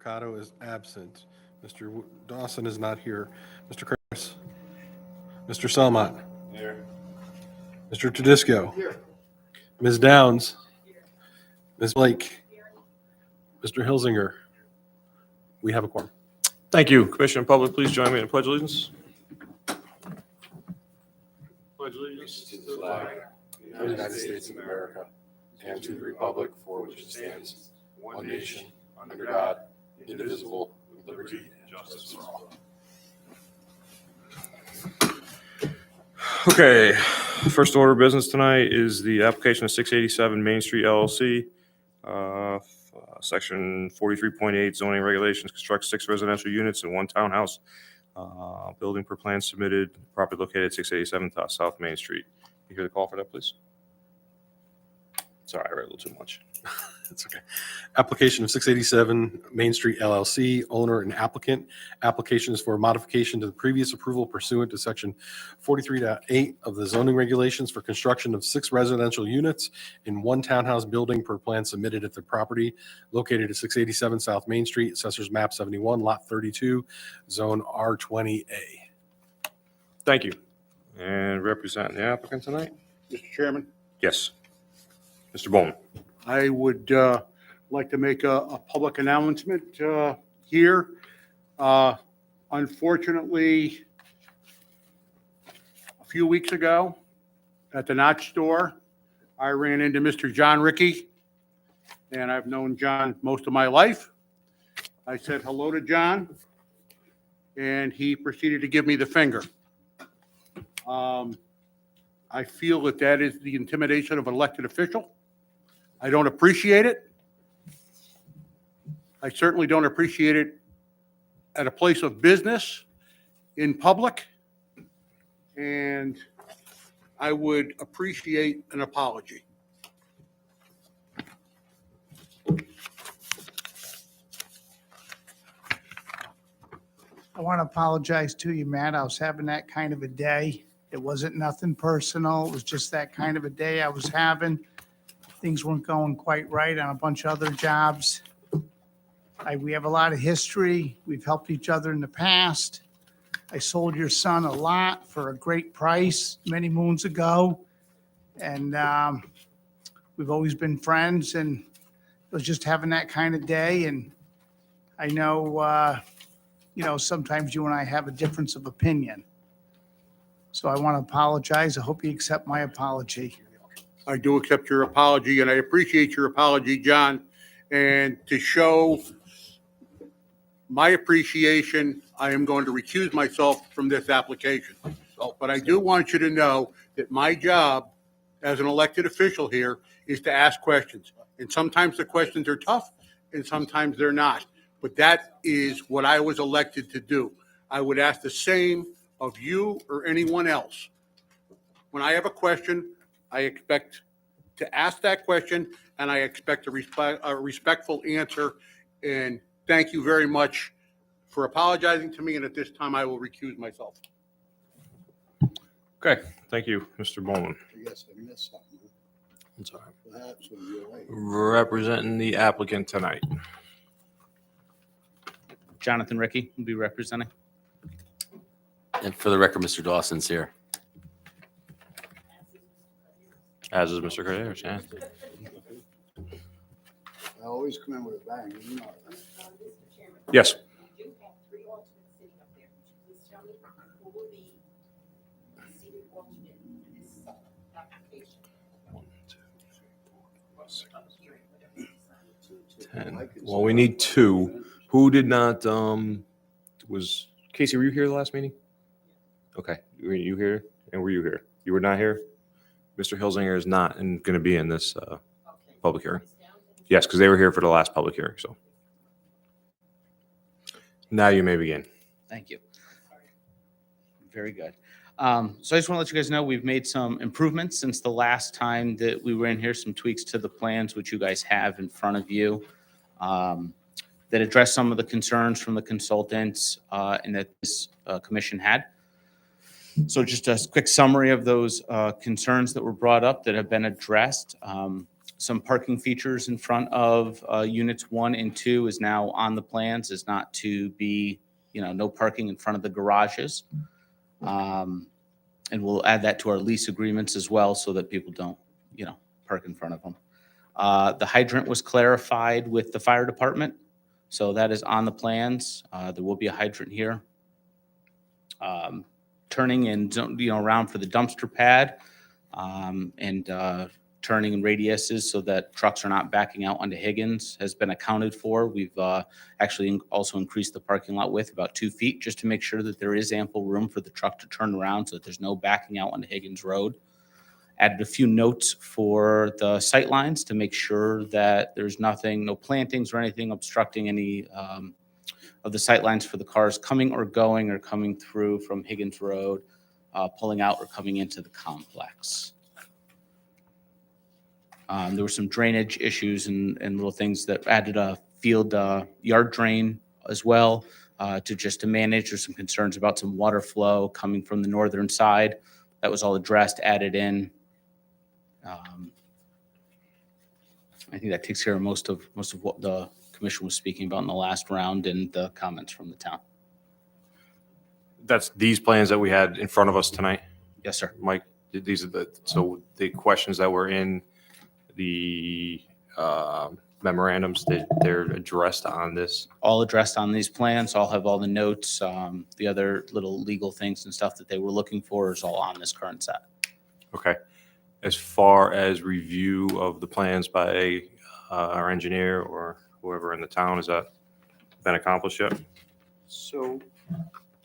Mercado is absent. Mr. Dawson is not here. Mr. Chris. Mr. Selmont. Here. Mr. Tedisco. Here. Ms. Downs. Ms. Blake. Mr. Hilsinger. We have a quorum. Thank you. Commissioner and public, please join me in the pledge of allegiance. Pledge allegiance To the flag of the United States of America and to the republic for which it stands, one nation, under God, indivisible, with liberty and justice for all. Okay, first order of business tonight is the application of 687 Main Street LLC, section 43.8 zoning regulations, construct 6 residential units and 1 townhouse, building per plan submitted, property located at 687 South Main Street. You hear the call for that, please? Sorry, I read a little too much. It's okay. Application of 687 Main Street LLC, owner and applicant. Application is for a modification to the previous approval pursuant to section 43.8 of the zoning regulations for construction of 6 residential units in 1 townhouse building per plan submitted at the property located at 687 South Main Street, Assessors Map 71, Lot 32, Zone R20A. Thank you. And representing the applicant tonight? Mr. Chairman, Yes. Mr. Bowman. I would like to make a public announcement here. Unfortunately, a few weeks ago at the Notch store, I ran into Mr. John Rickey, and I've known John most of my life. I said hello to John, and he proceeded to give me the finger. I feel that that is the intimidation of an elected official. I don't appreciate it. I certainly don't appreciate it at a place of business, in public, and I would appreciate an apology. I want to apologize to you, Matt. I was having that kind of a day. It wasn't nothing personal. It was just that kind of a day I was having. Things weren't going quite right on a bunch of other jobs. We have a lot of history. We've helped each other in the past. I sold your son a lot for a great price many moons ago. And we've always been friends, and it was just having that kind of day. And I know, sometimes you and I have a difference of opinion. So I want to apologize. I hope you accept my apology. I do accept your apology, and I appreciate your apology, John. And to show my appreciation, I am going to recuse myself from this application. But I do want you to know that my job as an elected official here is to ask questions. And sometimes the questions are tough, and sometimes they're not. But that is what I was elected to do. I would ask the same of you or anyone else. When I have a question, I expect to ask that question, and I expect a respectful answer. And thank you very much for apologizing to me, and at this time, I will recuse myself. Okay, thank you, Mr. Bowman. Yes, I missed something. I'm sorry. Perhaps when you're late. Representing the applicant tonight. Jonathan Rickey will be representing. And for the record, Mr. Dawson's here. As is Mr. Cardenas, yeah. I always come in with a bang, you know. Yes. We do have 3 alternates sitting up there. Would you please tell me who will be seated alternate in this application? 1, 2, 3, 4, 5, 6, 10. Well, we need 2. Who did not, was, Casey, were you here the last meeting? Okay, were you here? And were you here? You were not here? Mr. Hilsinger is not going to be in this public hearing. Yes, because they were here for the last public hearing, so. Now you may begin. Thank you. Very good. So I just want to let you guys know we've made some improvements since the last time that we were in here, some tweaks to the plans, which you guys have in front of you, that address some of the concerns from the consultants and that this commission had. So just a quick summary of those concerns that were brought up that have been addressed. Some parking features in front of units 1 and 2 is now on the plans, is not to be, no parking in front of the garages. And we'll add that to our lease agreements as well so that people don't, park in front of them. The hydrant was clarified with the fire department, so that is on the plans. There will be a hydrant here. Turning and, around for the dumpster pad, and turning in radiuses so that trucks are not backing out onto Higgins has been accounted for. We've actually also increased the parking lot width about 2 feet just to make sure that there is ample room for the truck to turn around so that there's no backing out onto Higgins Road. Added a few notes for the sight lines to make sure that there's nothing, no plantings or anything obstructing any of the sight lines for the cars coming or going or coming through from Higgins Road, pulling out or coming into the complex. There were some drainage issues and little things that added a field yard drain as well to manage. There's some concerns about some water flow coming from the northern side. That was all addressed, added in. I think that takes care of most of what the commission was speaking about in the last round and the comments from the town. That's these plans that we had in front of us tonight, Yes, sir. Mike. These are so the questions that were in the memorandums that they're addressed on this. All addressed on these plans. I'll have all the notes. The other little legal things and stuff that they were looking for is all on this current set. Okay. As far as review of the plans by our engineer or whoever in the town, has that been accomplished yet? So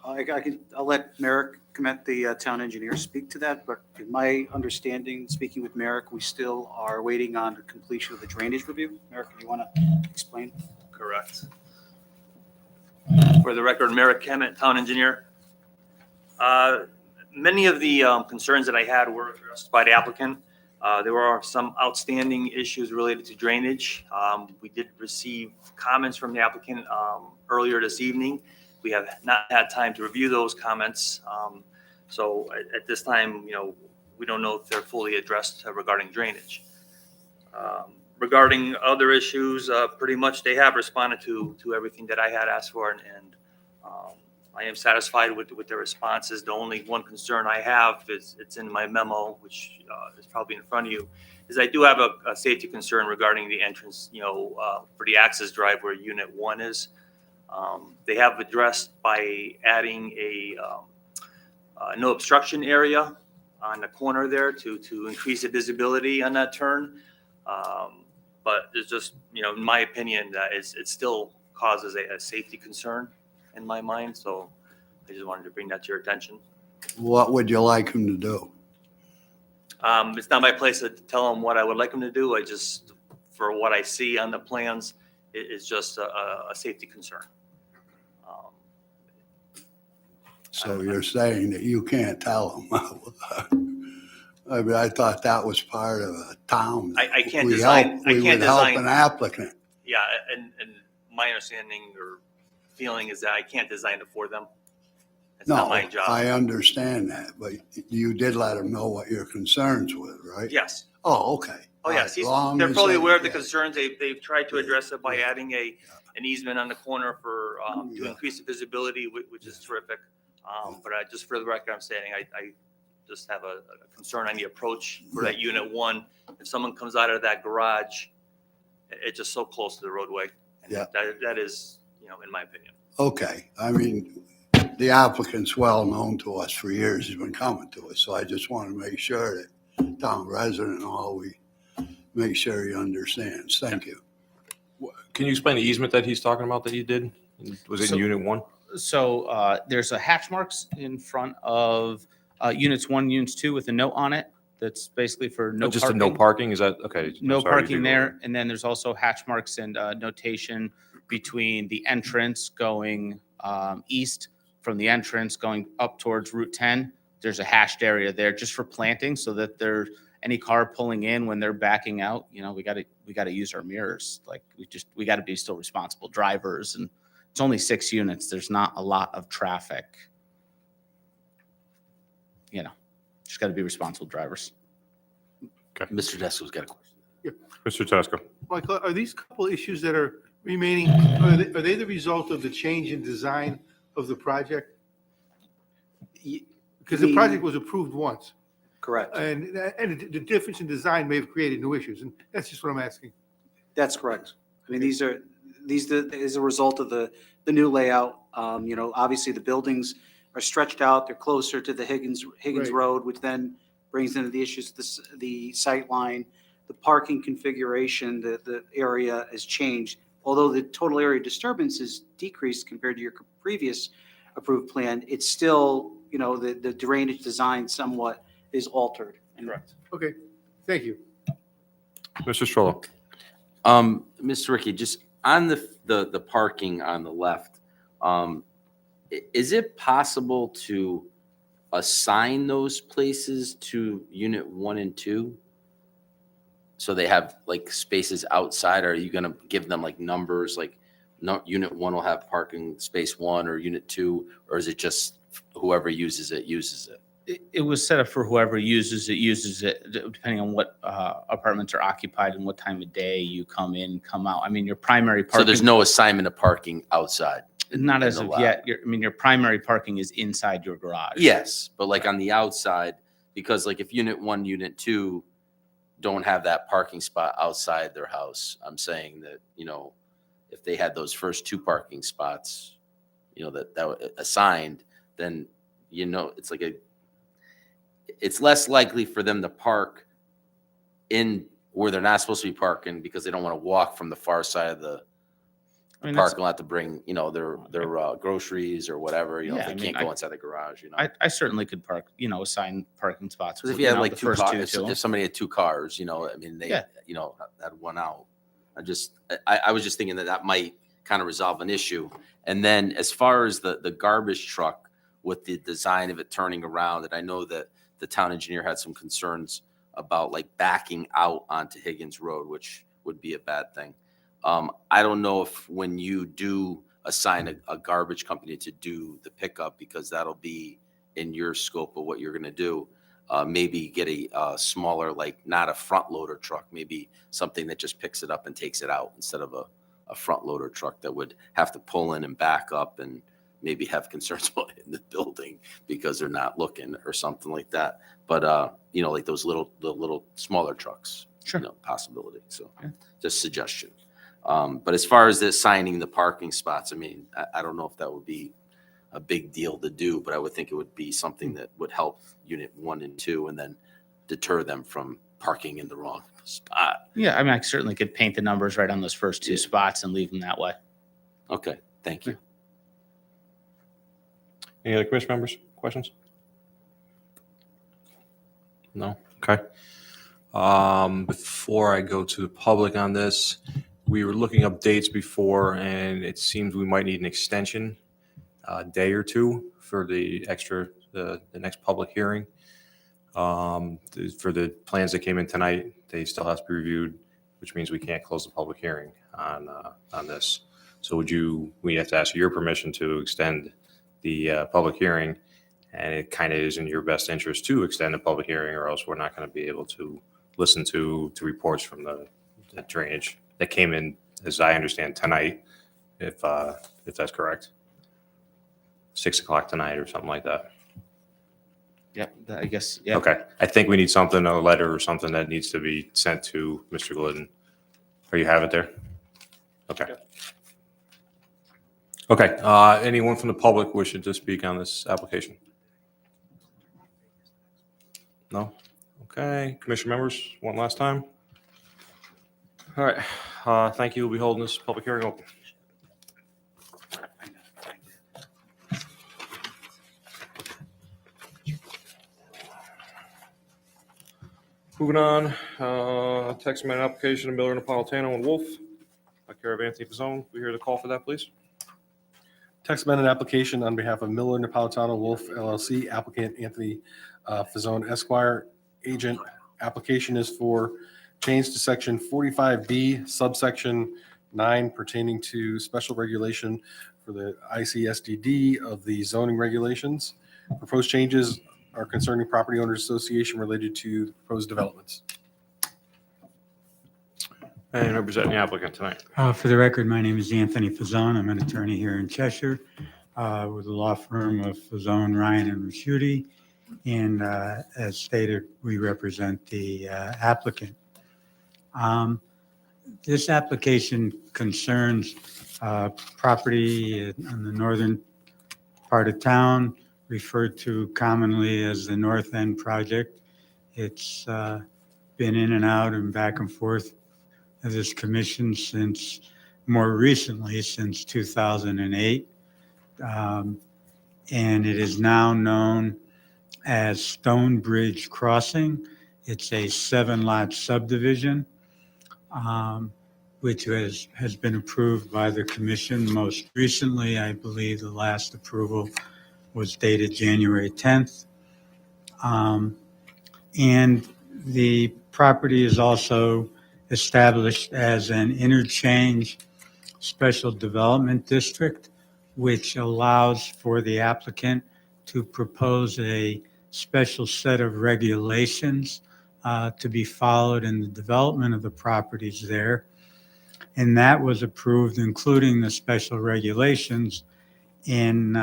I'll let Merrick Comment, the town engineer, speak to that. But in my understanding, speaking with Merrick, we still are waiting on the completion of the drainage review. Merrick, do you want to explain? Correct. For the record, Merrick Kemet, town engineer. Many of the concerns that I had were addressed by the applicant. There are some outstanding issues related to drainage. We did receive comments from the applicant earlier this evening. We have not had time to review those comments. So at this time, we don't know if they're fully addressed regarding drainage. Regarding other issues, pretty much they have responded to everything that I had asked for, and I am satisfied with the responses. The only one concern I have is it's in my memo, which is probably in front of you, is I do have a safety concern regarding the entrance, for the access drive where Unit 1 is. They have addressed by adding a no obstruction area on the corner there to increase the visibility on that turn. But it's just, in my opinion, that it still causes a safety concern in my mind. So I just wanted to bring that to your attention. What would you like him to do? It's not my place to tell them what I would like them to do. I just, for what I see on the plans, it's just a safety concern. So you're saying that you can't tell him? I mean, I thought that was part of a town. I can't design. We would help an applicant. Yeah, and my understanding or feeling is that I can't design it for them. It's not my job. I understand that, but you did let him know what your concerns were, right? Yes. Oh, okay. Oh, yes. They're fully aware of the concerns. They've tried to address it by adding an easement on the corner for to increase the visibility, which is terrific. But just for the record, I'm saying I just have a concern on the approach for that Unit 1. If someone comes out of that garage, it's just so close to the roadway. And Yeah. That is, in my opinion. Okay. I mean, the applicant's well known to us for years. He's been coming to us. So I just want to make sure that town resident and all, we make sure he understands. Thank you. Can you explain the easement that he's talking about that you did? Was it in Unit 1? So there's a hatch marks in front of Units 1, Units 2 with a note on it. That's basically for no Just parking. a no parking? Is that okay? No I'm sorry, parking there. And then there's also hatch marks and notation between the entrance going east from the entrance going up towards Route 10. There's a hashed area there just for planting so that there's any car pulling in when they're backing out. We got to use our mirrors. Like we got to be still responsible drivers, and it's only 6 units. There's not a lot of traffic. Just got to be responsible drivers. Mr. Desko's got a question. Mr. Tesco. Michael, are these couple issues that are remaining, are they the result of the change in design of the project? Because the project was approved once, Correct. and the difference in design may have created new issues, and that's just what I'm asking. That's correct. I mean, these is a result of the new layout. Obviously the buildings are stretched out. They're closer to the Higgins Right. Road, which then brings into the issues, the sight line, the parking configuration, the area has changed. Although the total area disturbance is decreased compared to your previous approved plan, it's still, the drainage design somewhat is altered. Correct. Okay, thank you. Mr. Strollo. Mr. Ricky, just on the parking on the left, is it possible to assign those places to unit 1 and 2? So they have like spaces outside? Or are you gonna give them like numbers, like no, unit 1 will have parking space 1 or unit 2, or is it just whoever uses it, uses it? It was set up for whoever uses it, depending on what apartments are occupied and what time of day you come in, come out. I mean, your primary parking. So there's no assignment of parking outside? Not as in of the lot? yet. Your primary parking is inside your garage. Yes, but like on the outside, because like if unit 1, unit 2 don't have that parking spot outside their house, I'm saying that, if they had those first 2 parking spots, that were assigned, then, it's less likely for them to park in where they're not supposed to be parking because they don't want to walk from the far side of the parking lot to bring, their groceries or whatever, Yeah, if they can't go inside the garage, I certainly could park, assign parking spots. Because if you had like the 2 first cars, two. if somebody had 2 cars, they, Yeah. had one out. I was just thinking that might kind of resolve an issue. And then as far as the garbage truck with the design of it turning around, that I know that the town engineer had some concerns about like backing out onto Higgins Road, which would be a bad thing. I don't know if when you do assign a garbage company to do the pickup, because that'll be in your scope of what you're going to do, maybe get a smaller, like not a front loader truck, maybe something that just picks it up and takes it out instead of a front loader truck that would have to pull in and back up and maybe have concerns about in the building because they're not looking or something like that. But, like those little smaller trucks, Sure. Possibility. So Yeah. just suggestion. But as far as assigning the parking spots, I mean, I don't know if that would be a big deal to do, but I would think it would be something that would help unit 1 and 2 and then deter them from parking in the wrong spot. Yeah, I mean, I certainly could paint the numbers right on those first 2 spots and leave them that way. Okay, thank you. Any other commission members? Questions? No? Okay. Before I go to the public on this, we were looking up dates before, and it seems we might need an extension, a day or 2 for the next public hearing. For the plans that came in tonight, they still have to be reviewed, which means we can't close the public hearing on this. So we have to ask your permission to extend the public hearing, and it kind of is in your best interest to extend the public hearing, or else we're not going to be able to listen to reports from the drainage that came in, as I understand, tonight, if that's correct. 6 o'clock tonight or something like that. Yep, I guess, yeah. Okay. I think we need something, a letter or something that needs to be sent to Mr. Glidden. Or you have it there? Okay. Okay. Anyone from the public wishing to speak on this application? No? Okay. Commission members, one last time. All right. Thank you. We'll be holding this public hearing open. Moving on, text amendment application of Miller Napolitano and Wolf. By care of Anthony Pizzone. We hear the call for that, please. Text amendment application on behalf of Miller Napolitano Wolf LLC, applicant Anthony Fazone Esquire, agent. Application is for change to section 45B, subsection 9, pertaining to special regulation for the ICSDD of the zoning regulations. Proposed changes are concerning property owners association related to proposed developments. And representing the applicant tonight. For the record, my name is Anthony Fazzone. I'm an attorney here in Cheshire with the law firm of Fazzone, Ryan, and Raschuti. And as stated, we represent the applicant. This application concerns property in the northern part of town, referred to commonly as the North End Project. It's been in and out and back and forth of this commission since, more recently, since 2008. And it is now known as Stonebridge Crossing. It's a 7-lot subdivision, which has been approved by the commission. Most recently, I believe the last approval was dated January 10th. And the property is also established as an interchange special development district, which allows for the applicant to propose a special set of regulations to be followed in the development of the properties there. And that was approved, including the special regulations, in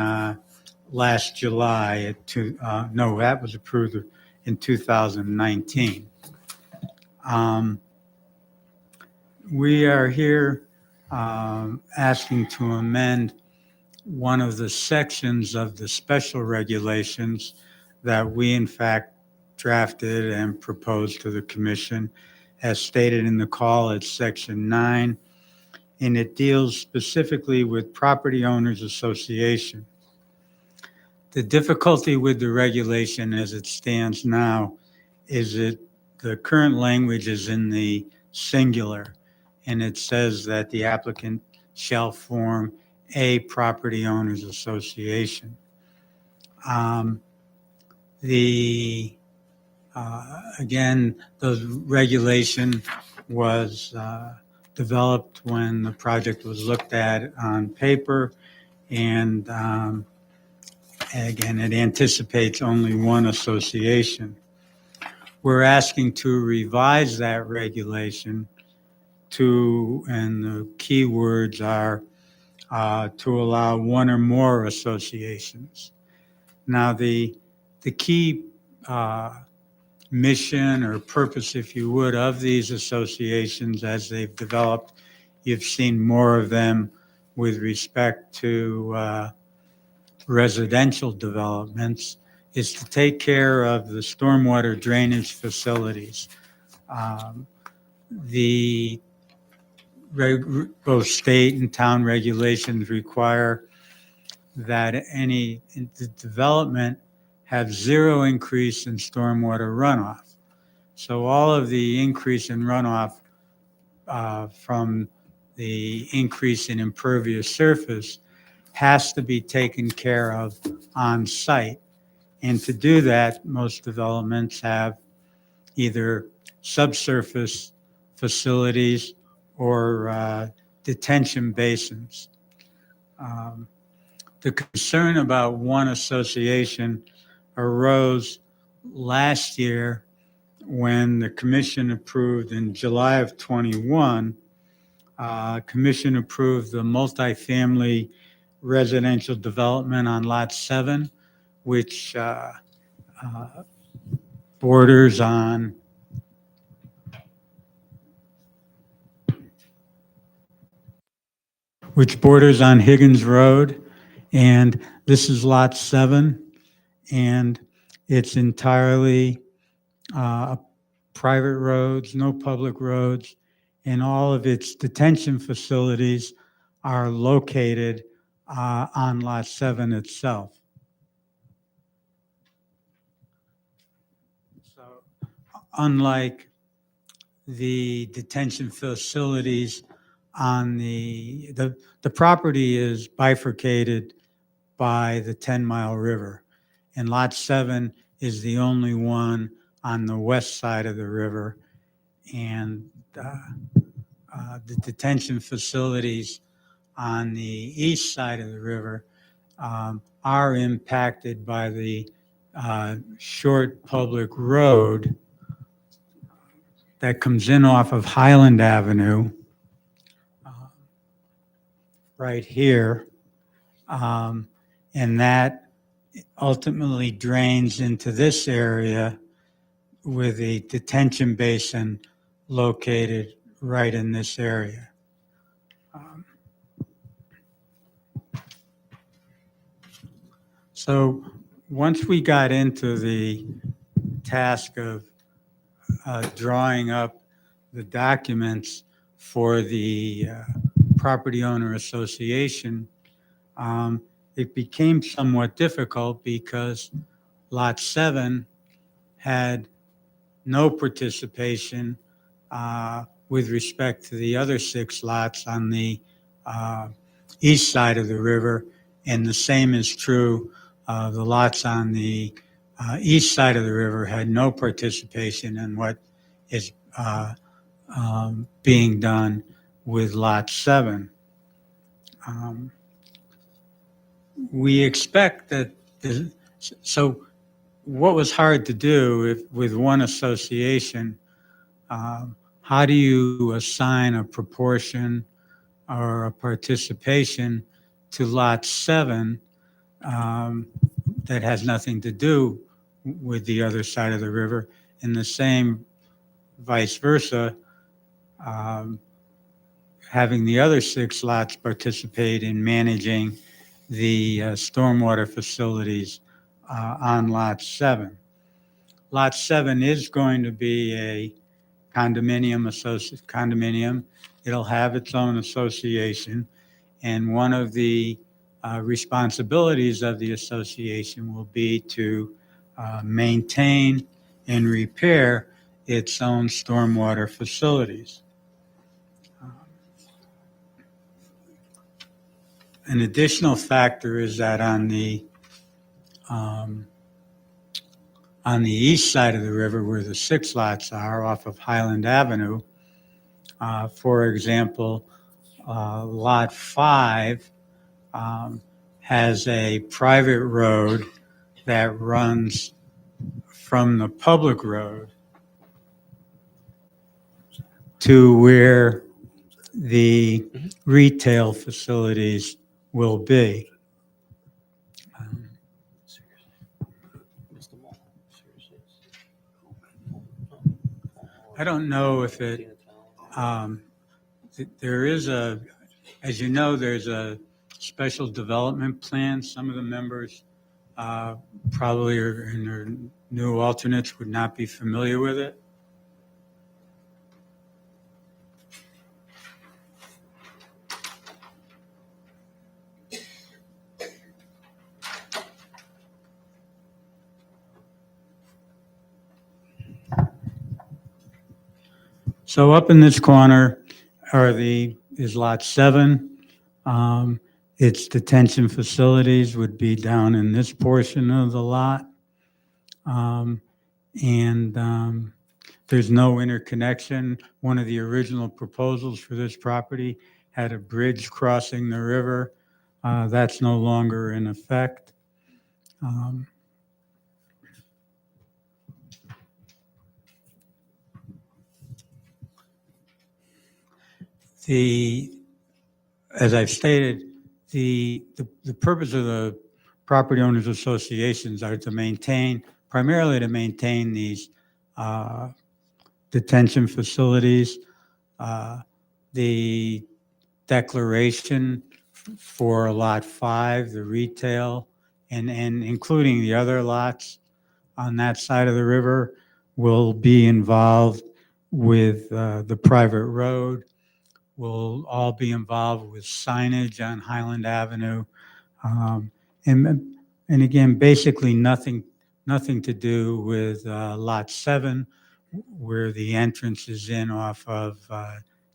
last July. That was approved in 2019. We are here asking to amend one of the sections of the special regulations that we in fact drafted and proposed to the commission. As stated in the call, it's section 9, and it deals specifically with property owners association. The difficulty with the regulation as it stands now is that the current language is in the singular, and it says that the applicant shall form a property owners association. Again, the regulation was developed when the project was looked at on paper, and again, it anticipates only one association. We're asking to revise that regulation to, and the key words are to allow one or more associations. Now, the key mission or purpose, if you would, of these associations as they've developed, you've seen more of them with respect to residential developments, is to take care of the stormwater drainage facilities. Both state and town regulations require that any development have zero increase in stormwater runoff. So all of the increase in runoff from the increase in impervious surface has to be taken care of on site. And to do that, most developments have either subsurface facilities or detention basins. The concern about one association arose last year when the commission approved in July of 21, commission approved the multifamily residential development on lot 7, which borders on Higgins Road. And this is lot 7, and it's entirely private roads, no public roads, and all of its detention facilities are located on lot 7 itself. So unlike the detention facilities on the property is bifurcated by the 10-mile river, and lot 7 is the only one on the west side of the river, and the detention facilities on the east side of the river are impacted by the short public road that comes in off of Highland Avenue, right here. And that ultimately drains into this area with a detention basin located right in this area. So once we got into the task of drawing up the documents for the property owner association, it became somewhat difficult because Lot 7 had no participation with respect to the other 6 lots on the east side of the river, and the same is true. The lots on the east side of the river had no participation in what is being done with Lot 7. We expect that, so what was hard to do with one association, how do you assign a proportion or a participation to Lot 7 that has nothing to do with the other side of the river, and the same vice versa, having the other 6 lots participate in managing the stormwater facilities on Lot 7. Lot 7 is going to be a condominium. It'll have its own association, and one of the responsibilities of the association will be to maintain and repair its own stormwater facilities. An additional factor is that on the east side of the river, where the 6 lots are off of Highland Avenue, for example, Lot 5 has a private road that runs from the public road to where the retail facilities will be. I don't know if it, there is as you know, there's a special development plan. Some of the members probably are, and their new alternates would not be familiar with it. So up in this corner is Lot 7. Its detention facilities would be down in this portion of the lot. There's no interconnection. One of the original proposals for this property had a bridge crossing the river. That's no longer in effect. As I've stated, the purpose of the property owners associations are primarily to maintain these detention facilities. The declaration for Lot 5, the retail, and including the other lots on that side of the river, will be involved with the private road. Will all be involved with signage on Highland Avenue. And again, basically nothing to do with Lot 7, where the entrance is in off of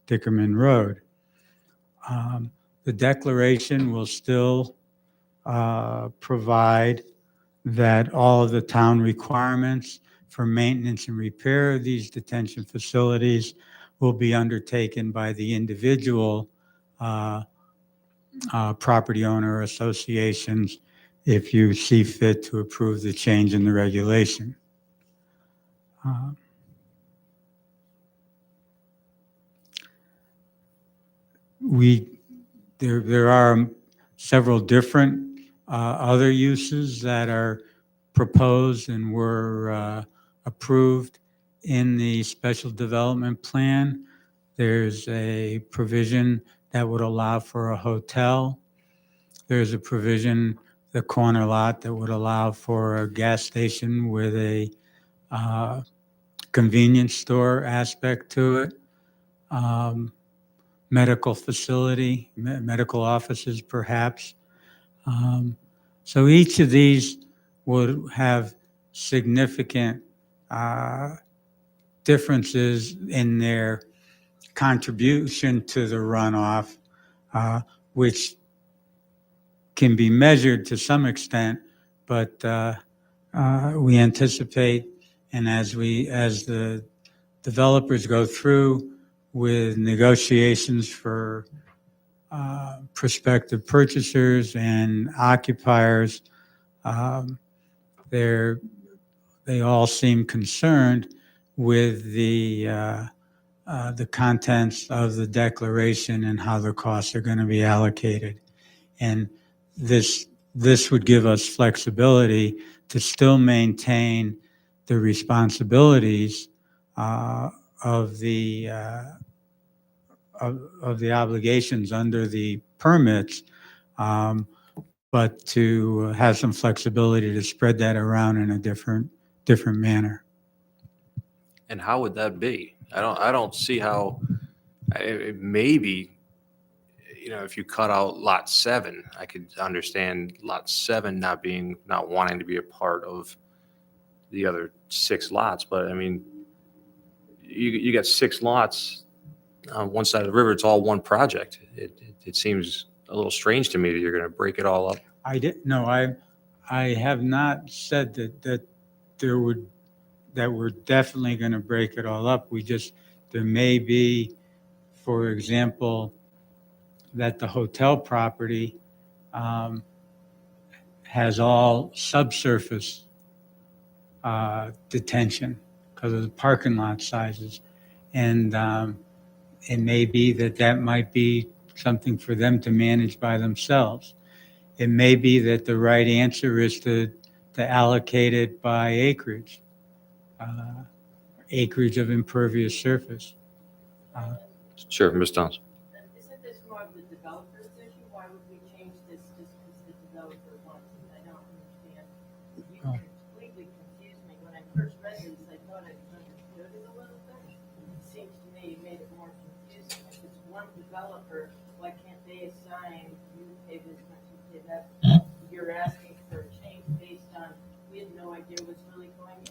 Dickerman Road. The declaration will still provide that all of the town requirements for maintenance and repair of these detention facilities will be undertaken by the individual property owner associations if you see fit to approve the change in the regulation. there are several different other uses that are proposed and were approved in the special development plan. There's a provision that would allow for a hotel. There's a provision, the corner lot, that would allow for a gas station with a convenience store aspect to it. Medical facility, medical offices perhaps. So each of these would have significant differences in their contribution to the runoff, which can be measured to some extent, but we anticipate, and as the developers go through with negotiations for prospective purchasers and occupiers, they all seem concerned with the contents of the declaration and how the costs are going to be allocated. And this would give us flexibility to still maintain the responsibilities of the obligations under the permits, but to have some flexibility to spread that around in a different manner. And how would that be? I don't see how, maybe, if you cut out lot 7, I could understand lot 7 not wanting to be a part of the other 6 lots. But I mean, you got 6 lots on one side of the river. It's all one project. It seems a little strange to me that you're going to break it all up. I have not said that we're definitely going to break it all up. There may be, for example, that the hotel property has all subsurface detention because of the parking lot sizes. And it may be that might be something for them to manage by themselves. It may be that the right answer is to allocate it by acreage of impervious surface. Sure, Ms. Downs. Isn't this more of the developer's issue? Why would we change this just because the developer wants it? I don't understand. You completely confused me. When I first read this, I thought I understood it a little bit. It seems to me you made it more confusing. If it's one developer, why can't they assign, you pay this much, you pay that? You're asking for a change based on, we had no idea what's really going on.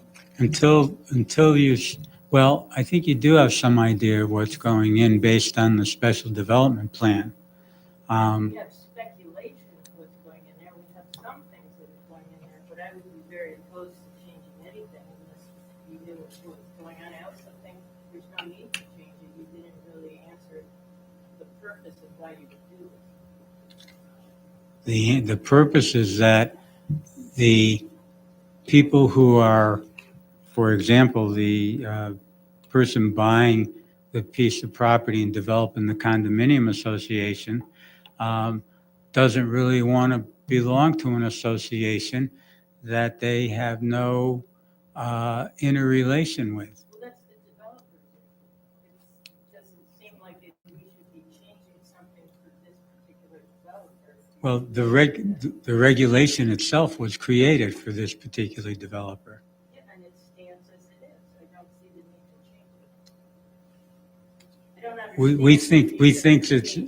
Well, I think you do have some idea of what's going in based on the special development plan. We have speculation of what's going in there. We have some things that are going in there, but I would be very opposed to changing anything unless you knew what was going on. I also think there's no need to change it. You didn't really answer the purpose of why you would do it. The purpose is that the people who are, for example, the person buying the piece of property and developing the condominium association doesn't really want to belong to an association that they have no interrelation with. Well, that's the developer's issue. It doesn't seem like we should be changing something for this particular developer. Well, the regulation itself was created for this particular developer. Yeah, and it stands as it is. I don't see the need to change it. I don't understand. We think it's,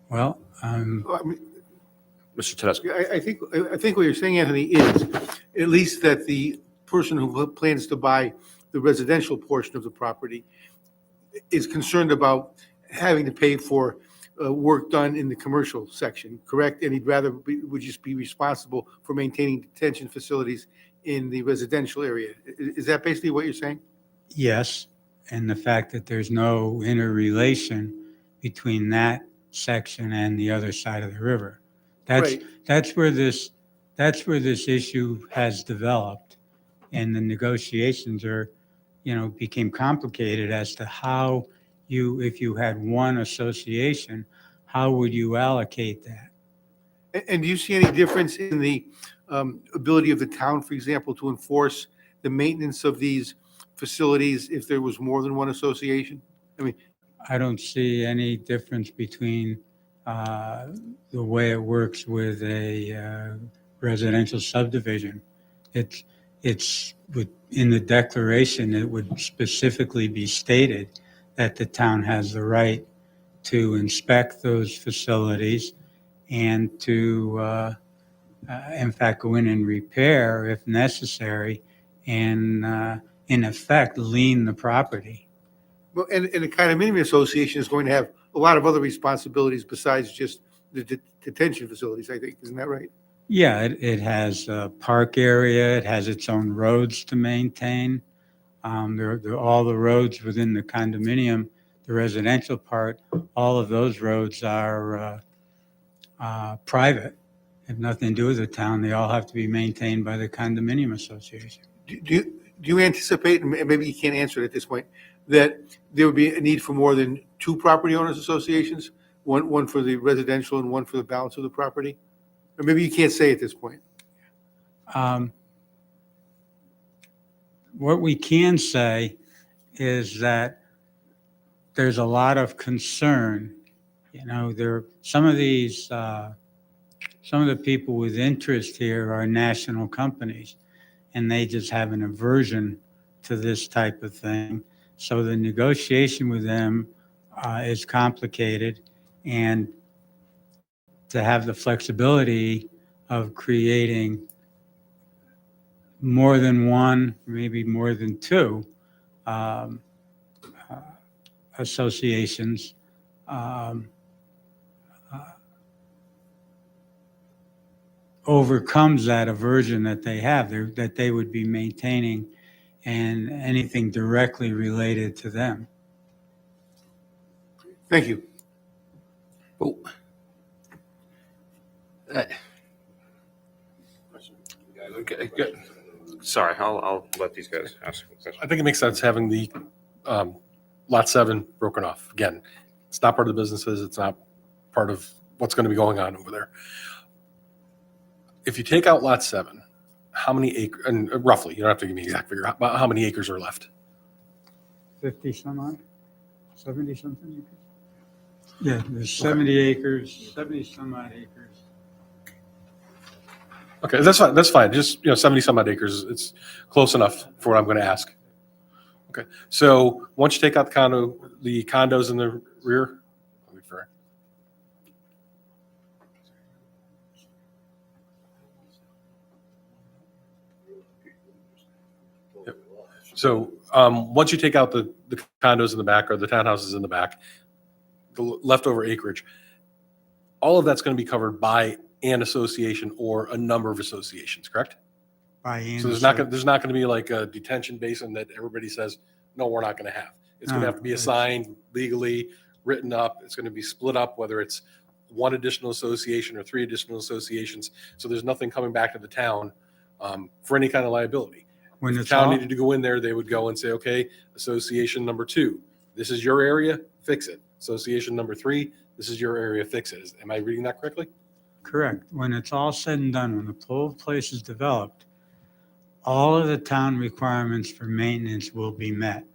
well, Mr. Tedeschi. I think what you're saying, Anthony, is at least that the person who plans to buy the residential portion of the property is concerned about having to pay for work done in the commercial section, correct? And he'd rather would just be responsible for maintaining detention facilities in the residential area. Is that basically what you're saying? yes, and the fact that there's no interrelation between that section and the other side of the river. Right. That's where this issue has developed, and the negotiations became complicated as to how if you had one association, how would you allocate that? And do you see any difference in the ability of the town, for example, to enforce the maintenance of these facilities if there was more than one association? I don't see any difference between the way it works with a residential subdivision. It's in the declaration, it would specifically be stated that the town has the right to inspect those facilities and to, in fact, go in and repair if necessary and, in effect, lien the property. Well, and the condominium association is going to have a lot of other responsibilities besides just the detention facilities, I think. Isn't that right? Yeah, it has a park area, it has its own roads to maintain. All the roads within the condominium, the residential part, all of those roads are private, have nothing to do with the town. They all have to be maintained by the condominium association. Do you anticipate, and maybe you can't answer it at this point, that there would be a need for more than two property owners associations? One for the residential and one for the balance of the property? Or maybe you can't say at this point. What we can say is that there's a lot of concern. Some of the people with interest here are national companies, and they just have an aversion to this type of thing. So the negotiation with them is complicated, and to have the flexibility of creating more than one, maybe more than two associations overcomes that aversion that they have, that they would be maintaining and anything directly related to them. Thank you. Oh. Okay, good. Sorry, I'll let these guys ask a question. I think it makes sense having the Lot 7 broken off. Again, it's not part of the businesses. It's not part of what's going to be going on over there. If you take out Lot 7, how many acres, and roughly, you don't have to give me an exact figure, but how many acres are left? 50 some odd, 70 something acres? Yeah, there's 70 acres, 70 some odd acres. Okay, that's fine. That's fine. Just 70 some odd acres. It's close enough for what I'm going to ask. Okay, so once you take out the condos in the rear, let me refer. Yep. So once you take out the condos in the back or the townhouses in the back, the leftover acreage, all of that's going to be covered by an association or a number of associations, correct? So there's not going to be like a detention basin that everybody says, no, we're not going to have. It's going to have to be assigned legally, written up. It's going to be split up, whether it's one additional association or three additional associations. So there's nothing coming back to the town for any kind of liability. When If it's the town all- needed to go in there, they would go and say, okay, association number 2, this is your area, fix it. Association number 3, this is your area, fix it. Am I reading that correctly? Correct. When it's all said and done, when the whole place is developed, all of the town requirements for maintenance will be met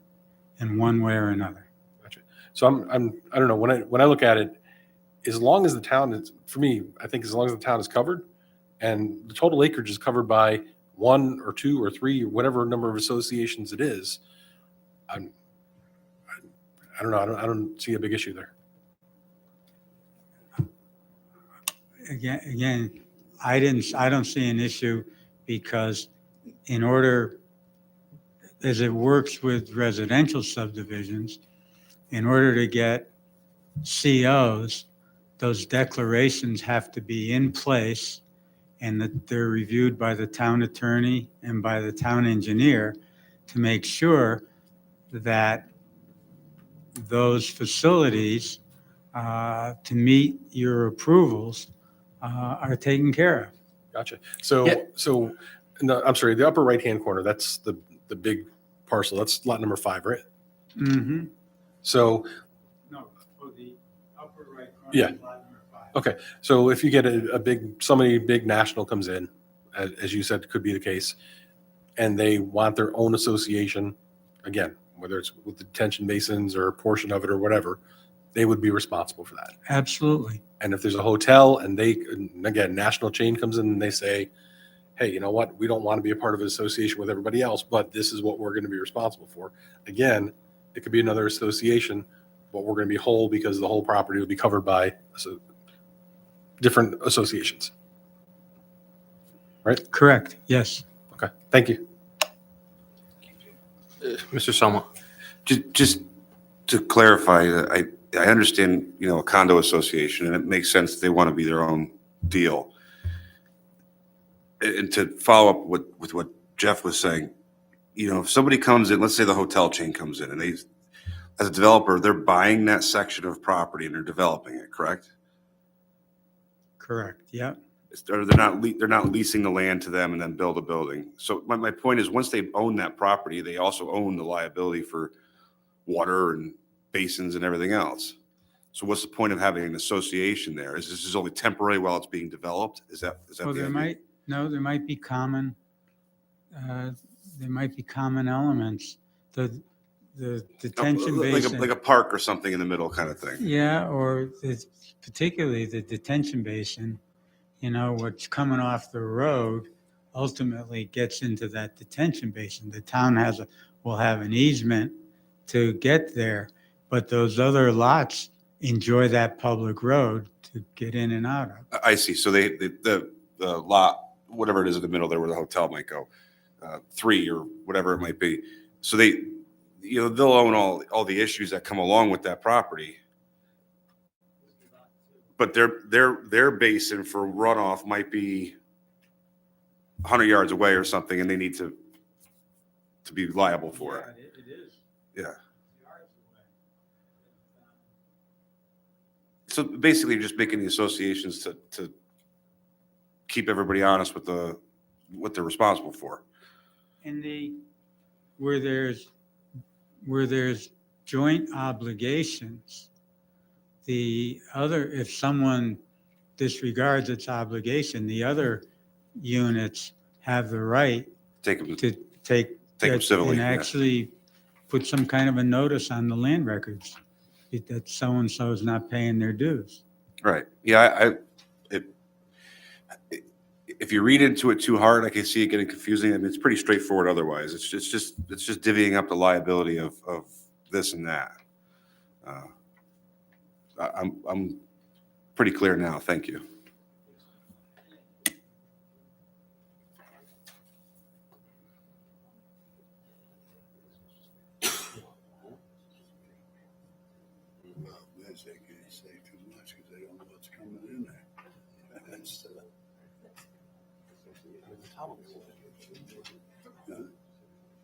in one way or another. Gotcha. So I don't know, when I look at it, as long as the town is, for me, I think as long as the town is covered and the total acreage is covered by 1 or 2 or 3 or whatever number of associations it is, I don't know. I don't see a big issue there. Again, I don't see an issue because in order, as it works with residential subdivisions, in order to get COs, those declarations have to be in place and that they're reviewed by the town attorney and by the town engineer to make sure that those facilities to meet your approvals are taken care of. Gotcha. So, Yeah. I'm sorry, the upper right-hand corner, that's the big parcel. That's lot number 5, right? Mm-hmm. So the upper right corner. Yeah. is lot number 5. Okay, so if you get a big, somebody big national comes in, as you said, could be the case, and they want their own association, again, whether it's with the detention basins or a portion of it or whatever, they would be responsible for that. Absolutely. And if there's a hotel and again, national chain comes in and they say, hey, you know what, we don't want to be a part of an association with everybody else, but this is what we're going to be responsible for. Again, it could be another association, but we're going to be whole because the whole property will be covered by different associations. Right? Correct. Yes. Okay, thank you. Mr. Selma, just to clarify, I understand, a condo association, and it makes sense they want to be their own deal. And to follow up with what Jeff was saying, if somebody comes in, let's say the hotel chain comes in, and they, as a developer, they're buying that section of property and they're developing it, correct? Correct. Yeah. Or they're not leasing the land to them and then build a building. So my point is, once they own that property, they also own the liability for water and basins and everything else. So what's the point of having an association there? Is this only temporary while it's being developed? Is that Well, the there idea? there might be common, elements. The detention basin. Like a park or something in the middle kind of thing. Yeah, or particularly the detention basin, what's coming off the road ultimately gets into that detention basin. The town will have an easement to get there, but those other lots enjoy that public road to get in and out of. I see. So the lot, whatever it is in the middle there where the hotel might go, 3 or whatever it might be. So they'll own all the issues that come along with that property. But their basin for runoff might be 100 yards away or something, and they need to be liable for it. It is. Yeah. So basically, you're just making the associations to keep everybody honest with what they're responsible for. Where there's joint obligations, if someone disregards its obligation, the other units have the right Take them to take them civilly. and Yeah. actually put some kind of a notice on the land records that so-and-so is not paying their dues. Right. Yeah. If you read into it too hard, I can see it getting confusing. I mean, it's pretty straightforward. Otherwise, it's just divvying up the liability of this and that. I'm pretty clear now. Thank you. They can't say too much because they don't know what's coming in there. That's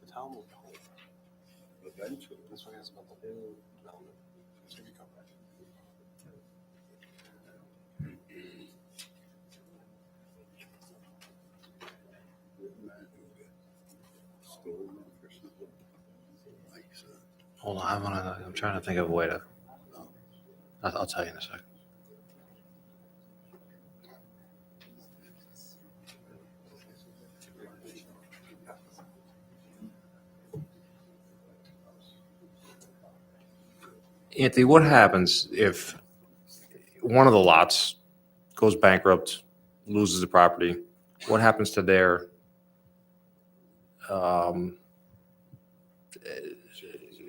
The town will eventually. This one has about the new development. It's gonna be covered. Stolen or something like that. Hold on, I'm trying to think of a way to, I'll tell you in a second. Anthony, what happens if one of the lots goes bankrupt, loses the property? What happens to their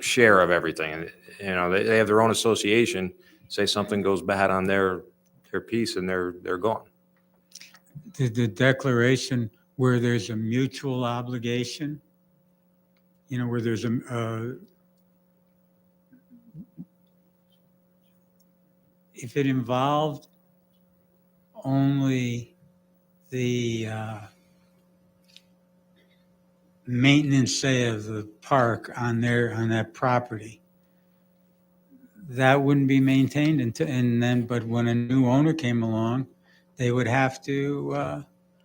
share of everything? And, they have their own association. Say something goes bad on their piece, and they're gone. The declaration where there's a mutual obligation, where there's if it involved only the maintenance, say, of the park on that property, that wouldn't be maintained but when a new owner came along, they would have to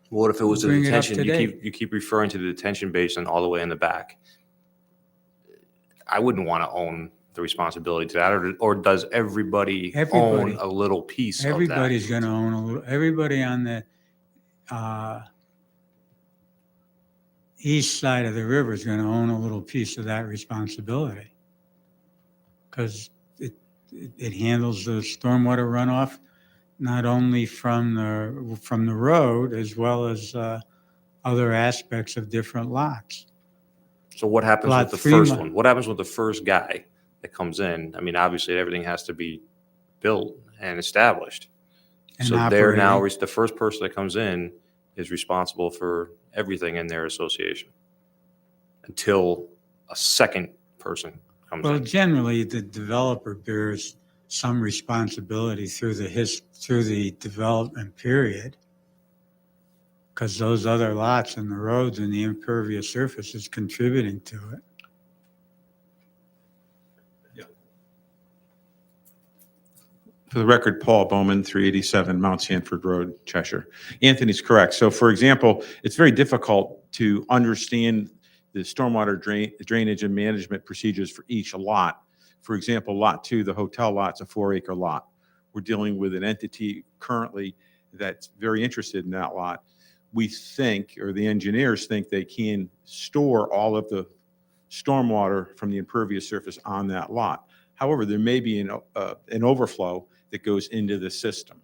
What if it was a bring it up detention? to date. You keep referring to the detention basin all the way in the back. I wouldn't want to own the responsibility to that, or does everybody own Everybody. a little piece of that? Everybody's going to own a little, everybody on the east side of the river is going to own a little piece of that responsibility. Because it handles the stormwater runoff, not only from the road, as well as other aspects of different lots. So what happens Lot with the 3 first mi- one? What happens with the first guy that comes in? I mean, obviously everything has to be built and established. And So they're now, operating. the first person that comes in is responsible for everything in their association until a second person comes Well, in. generally, the developer bears some responsibility through the development period. Because those other lots and the roads and the impervious surface is contributing to it. For the record, Paul Bowman, 387 Mount Sanford Road, Cheshire. Anthony's correct. So for example, it's very difficult to understand the stormwater drainage and management procedures for each lot. For example, Lot 2, the hotel lot's a 4-acre lot. We're dealing with an entity currently that's very interested in that lot. We think, or the engineers think, they can store all of the stormwater from the impervious surface on that lot. However, there may be an overflow that goes into the system.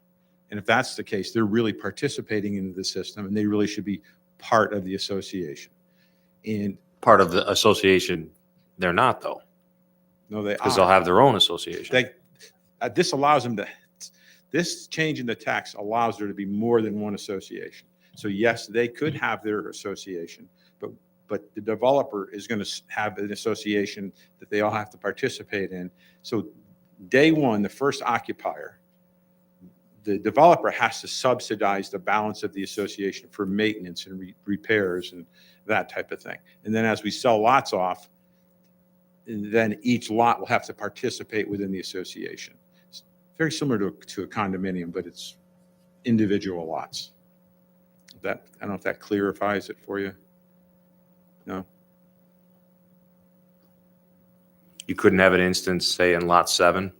And if that's the case, they're really participating in the system, and they really should be part of the association. And Part of the association, they're not though, no, they because they'll are. have their own association. This allows them to, this change in the tax allows there to be more than one association. So yes, they could have their association, but the developer is going to have an association that they all have to participate in. So day one, the first occupier, the developer has to subsidize the balance of the association for maintenance and repairs and that type of thing. And then as we sell lots off, and then each lot will have to participate within the association. It's very similar to a condominium, but it's individual lots. I don't know if that clarifies it for you. No? You couldn't have an instance, say in Lot 7,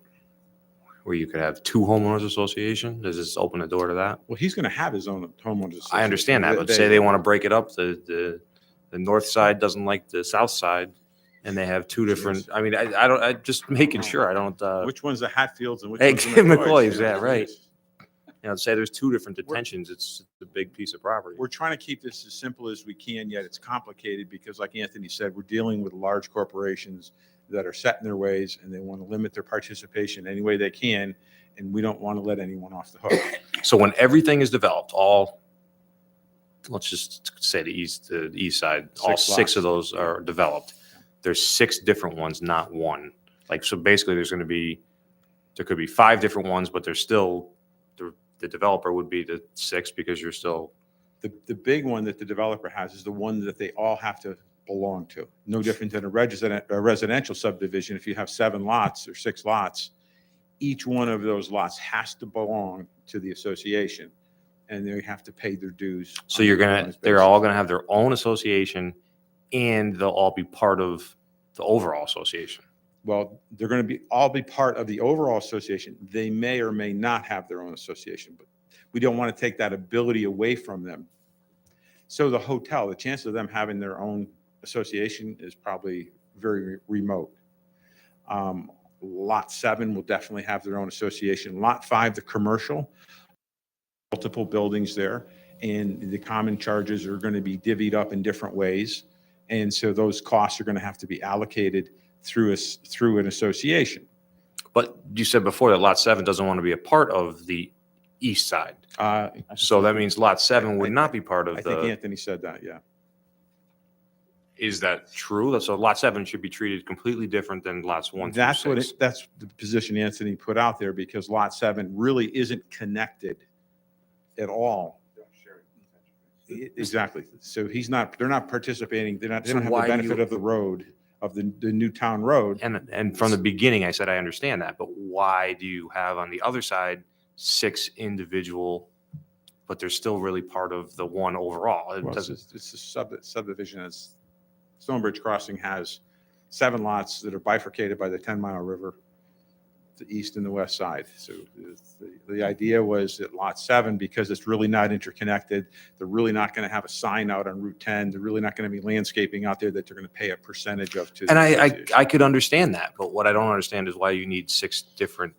where you could have two homeowners association? Does this open the door to that? Well, he's going to have his own homeowners association. I understand that, but say they want to break it up, the north side doesn't like the south side, and they have two different, I mean, I just making sure, I don't, Which one's the Hatfields and which hey, one's the McCoy's, McCoys? yeah, right. You know, say there's two different detentions, it's a big piece of property. We're trying to keep this as simple as we can, yet it's complicated because like Anthony said, we're dealing with large corporations that are set in their ways and they want to limit their participation any way they can. And we don't want to let anyone off the hook. So when everything is developed, let's just say the east side, all 6 6 of lots. those are developed. There's 6 different ones, not one. Like, so basically there could be 5 different ones, but there's still, the developer would be the 6 because you're still. The big one that the developer has is the one that they all have to belong to. No different than a residential subdivision. If you have 7 lots or 6 lots, each one of those lots has to belong to the association and they have to pay their dues. So they're all gonna have their own association and they'll all be part of the overall association. Well, they're going to all be part of the overall association. They may or may not have their own association, but we don't want to take that ability away from them. So the hotel, the chance of them having their own association is probably very remote. Lot 7 will definitely have their own association. Lot 5, the commercial, multiple buildings there, and the common charges are going to be divvied up in different ways. And so those costs are going to have to be allocated through an association. But you said before that Lot 7 doesn't want to be a part of the east side. So that means Lot 7 would not be part of I think the, Anthony said that, yeah. is that true? So Lot 7 should be treated completely different than lots 1 through 6. That's the position Anthony put out there because Lot 7 really isn't connected at all. Exactly. So they're not participating. They don't have the why benefit you- of the road, of the new town road. And from the beginning, I said, I understand that, but why do you have on the other side 6 individual, but they're still really part of the one overall? It Well, doesn't. it's a subdivision. Stonebridge Crossing has 7 lots that are bifurcated by the 10-mile river, the east and the west side. So the idea was that lot 7, because it's really not interconnected, they're really not going to have a sign out on Route 10. They're really not going to be landscaping out there that they're going to pay a percentage of to the And association. I could understand that, but what I don't understand is why you need 6 different.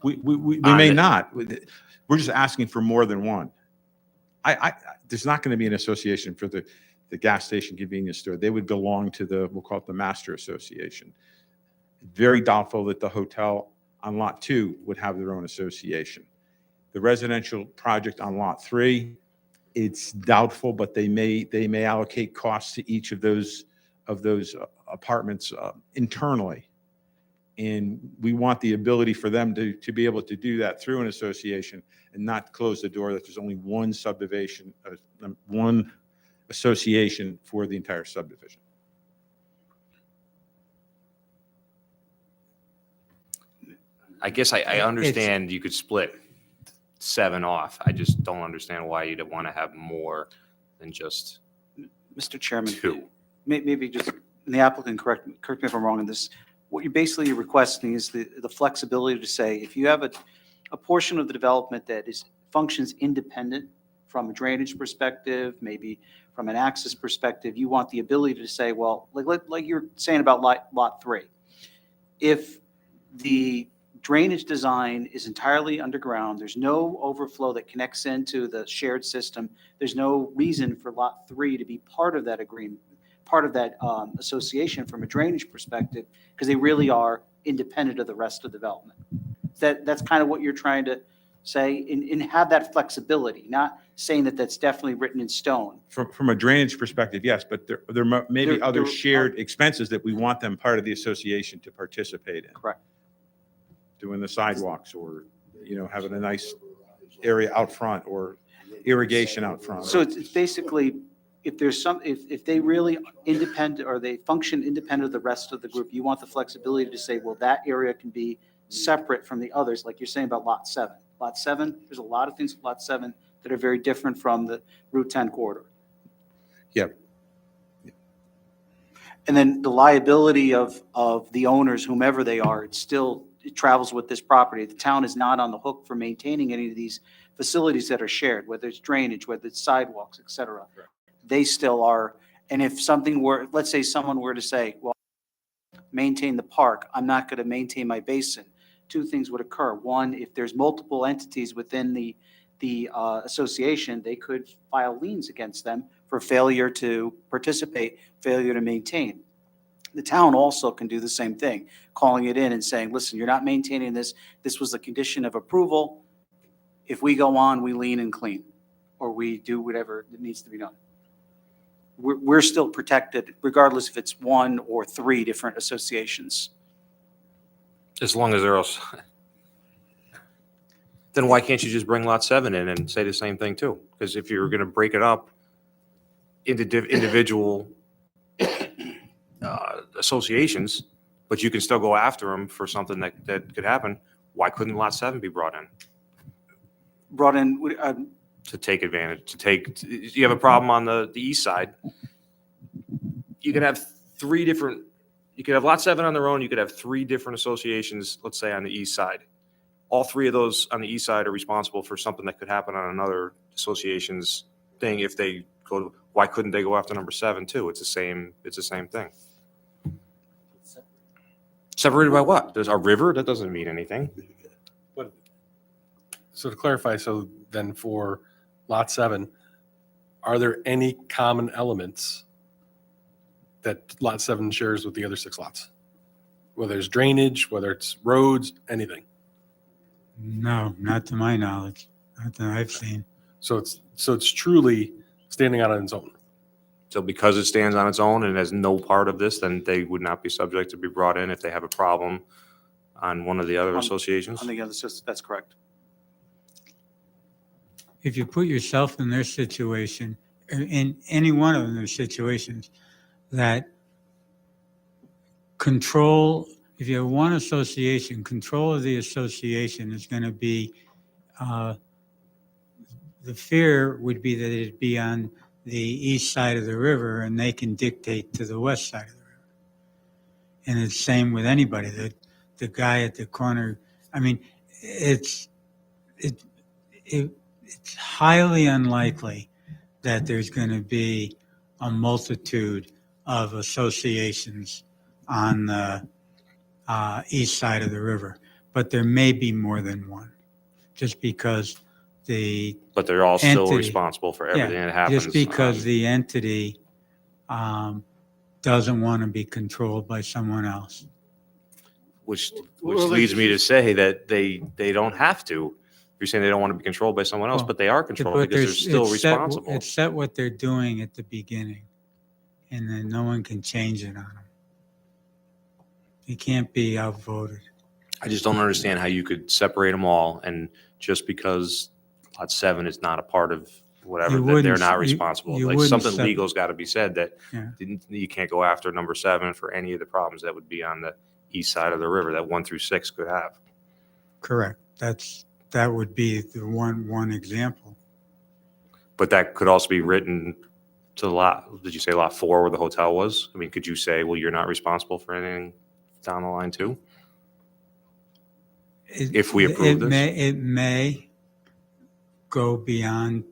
We on may it. not. We're just asking for more than one. There's not going to be an association for the gas station convenience store. They would belong to we'll call it the master association. Very doubtful that the hotel on lot 2 would have their own association. The residential project on lot 3, it's doubtful, but they may allocate costs to each of those apartments internally. And we want the ability for them to be able to do that through an association and not close the door that there's only one subdivision, one association for the entire subdivision. I guess I understand you could split 7 off. I just don't understand why you'd want to have more than just Mr. Chairman, 2. maybe just, and the applicant, correct me if I'm wrong on this, what you're basically requesting is the flexibility to say, if you have a portion of the development that functions independent from a drainage perspective, maybe from an access perspective, you want the ability to say, well, like you're saying about lot 3, if the drainage design is entirely underground, there's no overflow that connects into the shared system, there's no reason for lot 3 to be part of that agreement, part of that association from a drainage perspective, because they really are independent of the rest of the development. That's kind of what you're trying to say, and have that flexibility, not saying that that's definitely written in stone. From a drainage perspective, yes, but there may be other there shared expenses that we want them part of the association to participate in. Correct. Doing the sidewalks, or, having a nice area out front, or irrigation out front. So it's basically, if they really independent, or they function independent of the rest of the group, you want the flexibility to say, well, that area can be separate from the others, like you're saying about lot 7. Lot 7, there's a lot of things with lot 7 that are very different from the Route 10 corridor. Yeah. And then the liability of the owners, whomever they are, it travels with this property. The town is not on the hook for maintaining any of these facilities that are shared, whether it's drainage, whether it's sidewalks, et cetera. They still are. And if let's say someone were to say, well, maintain the park, I'm not going to maintain my basin, 2 things would occur. One, if there's multiple entities within the association, they could file liens against them for failure to participate, failure to maintain. The town also can do the same thing, calling it in and saying, listen, you're not maintaining this. This was a condition of approval. If we go on, we lien and clean, or we do whatever that needs to be done. We're still protected regardless if it's 1 or 3 different associations. As long as they're else. Then why can't you just bring lot 7 in and say the same thing too? Because if you're going to break it up into individual associations, but you can still go after them for something that could happen, why couldn't lot 7 be brought in? Brought in, To take advantage, you have a problem on the east side. You could have you could have lot 7 on their own. You could have 3 different associations, let's say on the east side. All 3 of those on the east side are responsible for something that could happen on another association's thing. If they go, why couldn't they go after number 7 too? It's the same thing. Separated by what? There's a river? That doesn't mean anything. So to clarify, so then for lot 7, are there any common elements that lot 7 shares with the other 6 lots? Whether it's drainage, whether it's roads, anything? No, not to my knowledge, not that I've seen. So it's truly standing out on its own. So because it stands on its own and has no part of this, then they would not be subject to be brought in if they have a problem on one of the other associations? on the other system, that's correct. If you put yourself in their situation, in any one of their situations, that control, if you have one association, control of the association is going to be, the fear would be that it'd be on the east side of the river and they can dictate to the west side of the river. And it's same with anybody, the guy at the corner. I mean, it's highly unlikely that there's going to be a multitude of associations on the east side of the river, but there may be more than one, just because But they're all still entity- responsible for everything that happens. just because on- the entity doesn't want to be controlled by someone else. Which Well, leads me to say that they don't have to. You're saying they don't want to be controlled by someone else, Well, but they are controlled But because they're there's- still it's set- responsible. It's set what they're doing at the beginning, and then no one can change it on them. They can't be outvoted. I just don't understand how you could separate them all, and just because lot 7 is not a part of whatever, You that they're wouldn't- not you- responsible. you Like, wouldn't something sep- legal's got to be said that Yeah. you can't go after number 7 for any of the problems that would be on the east side of the river that 1 through 6 could have. Correct. That would be the one example. But that could also be written to lot, did you say lot 4 where the hotel was? I mean, could you say, well, you're not responsible for anything down the line too? If we approve this? It may go beyond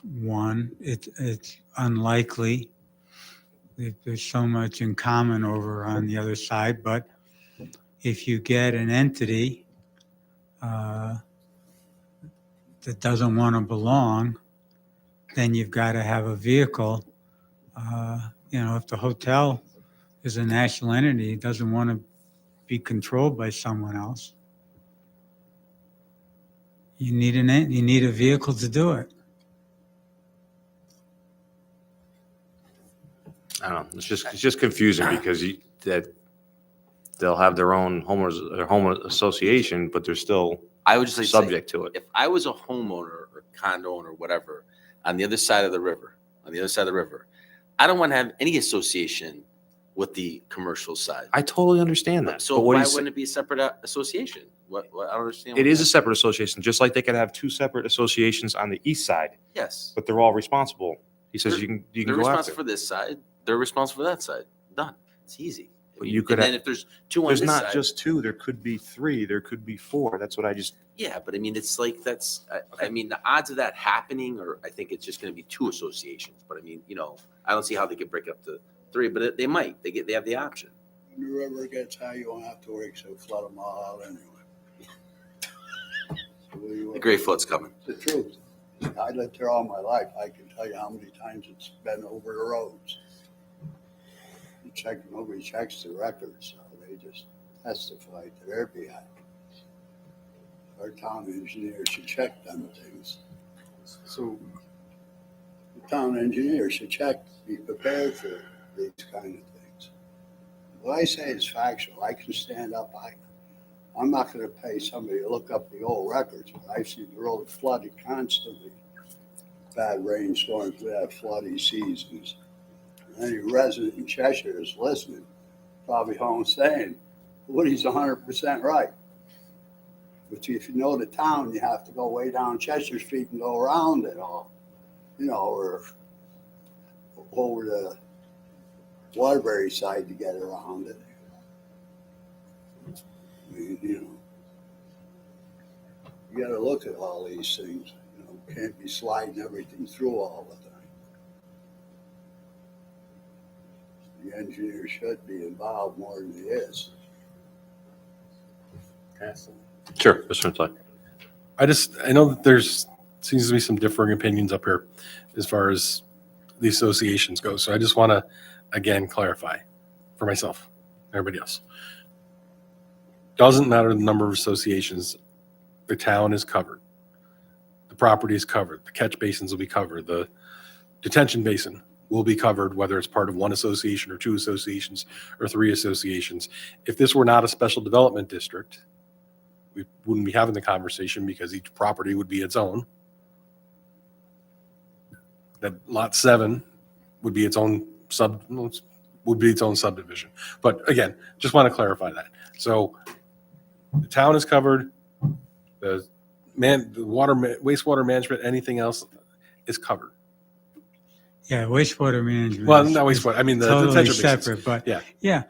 one. It's unlikely. There's so much in common over on the other side, but if you get an entity that doesn't want to belong, then you've got to have a vehicle. If the hotel is a national entity, it doesn't want to be controlled by someone else. You need a vehicle to do it. I don't know. It's just confusing because that they'll have their own home association, but they're still I would just like to say, subject to it. if I was a homeowner or condo owner, whatever, on the other side of the river, I don't want to have any association with the commercial side. I totally understand that. So but what why he's- wouldn't it be a separate association? What I don't understand. it what is a that- separate association, just like they could have 2 separate associations on the east side, Yes. but they're all responsible. He says They're- you can They're go responsible after. for this side. They're responsible for that side. Done. It's easy. But you could And then have- if there's 2 on There's this not side, just 2, there could be 3, there could be 4. That's what I just, yeah, but I mean, it's like I mean, the odds of that happening, or I think it's just going to be 2 associations. But I mean, I don't see how they could break up to 3, but they might. They have the option. When the river gets high, you won't have to worry, so flood them all out anyway. So what do you The want? Great Flood's coming. The truth. I lived here all my life. I can tell you how many times it's been over the roads. Nobody checks the records, so they just testify to their behalf. Our town engineer should check them things. So The town engineer should check, be prepared for these kind of things. What I say is factual. I can stand up. I'm not going to pay somebody to look up the old records, but I've seen the road flooded constantly. Bad rainstorms, we have floody seasons. Any resident in Cheshire is listening, probably home saying, Woody's 100% right. But if you know the town, you have to go way down Cheshire Street and go around it all, or over the Waterbury side to get around it. I mean, you got to look at all these things. Can't be sliding everything through all the time. The engineer should be involved more than he is. sure, Mr. Mutluck. I know that there's seems to be some differing opinions up here as far as the associations go. So I just want to, again, clarify for myself, everybody else. Doesn't matter the number of associations, the town is covered. The property is covered. The catch basins will be covered. The detention basin will be covered, whether it's part of 1 association or 2 associations or 3 associations. If this were not a special development district, we wouldn't be having the conversation because each property would be its own. That lot 7 would be its own subdivision. But again, just want to clarify that. So the town is covered. The wastewater management, anything else is covered. Yeah, wastewater management. Well, is- not is wastewater. I mean, the totally detention basins. separate, but Yeah. yeah.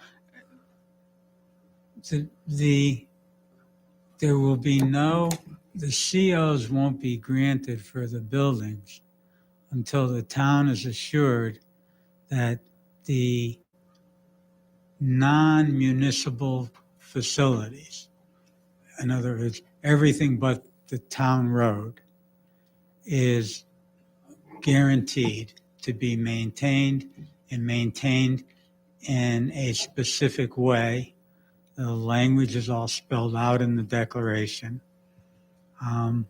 there will be the COs won't be granted for the buildings until the town is assured that the non-municipal facilities, in other words, everything but the town road, is guaranteed to be maintained in a specific way. The language is all spelled out in the declaration. And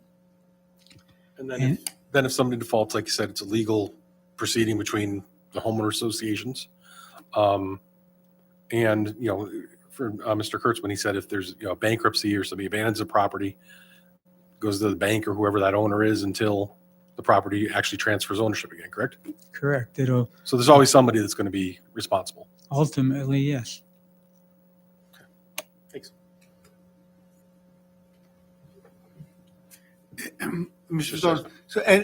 then if somebody defaults, like you said, it's a legal proceeding between the homeowner associations. And, for Mr. Kurtzman, he said if there's bankruptcy or somebody abandons a property, goes to the bank or whoever that owner is until the property actually transfers ownership again, correct? Correct. So there's always somebody that's going to be responsible. Ultimately, yes. Thanks. Mr. Stone,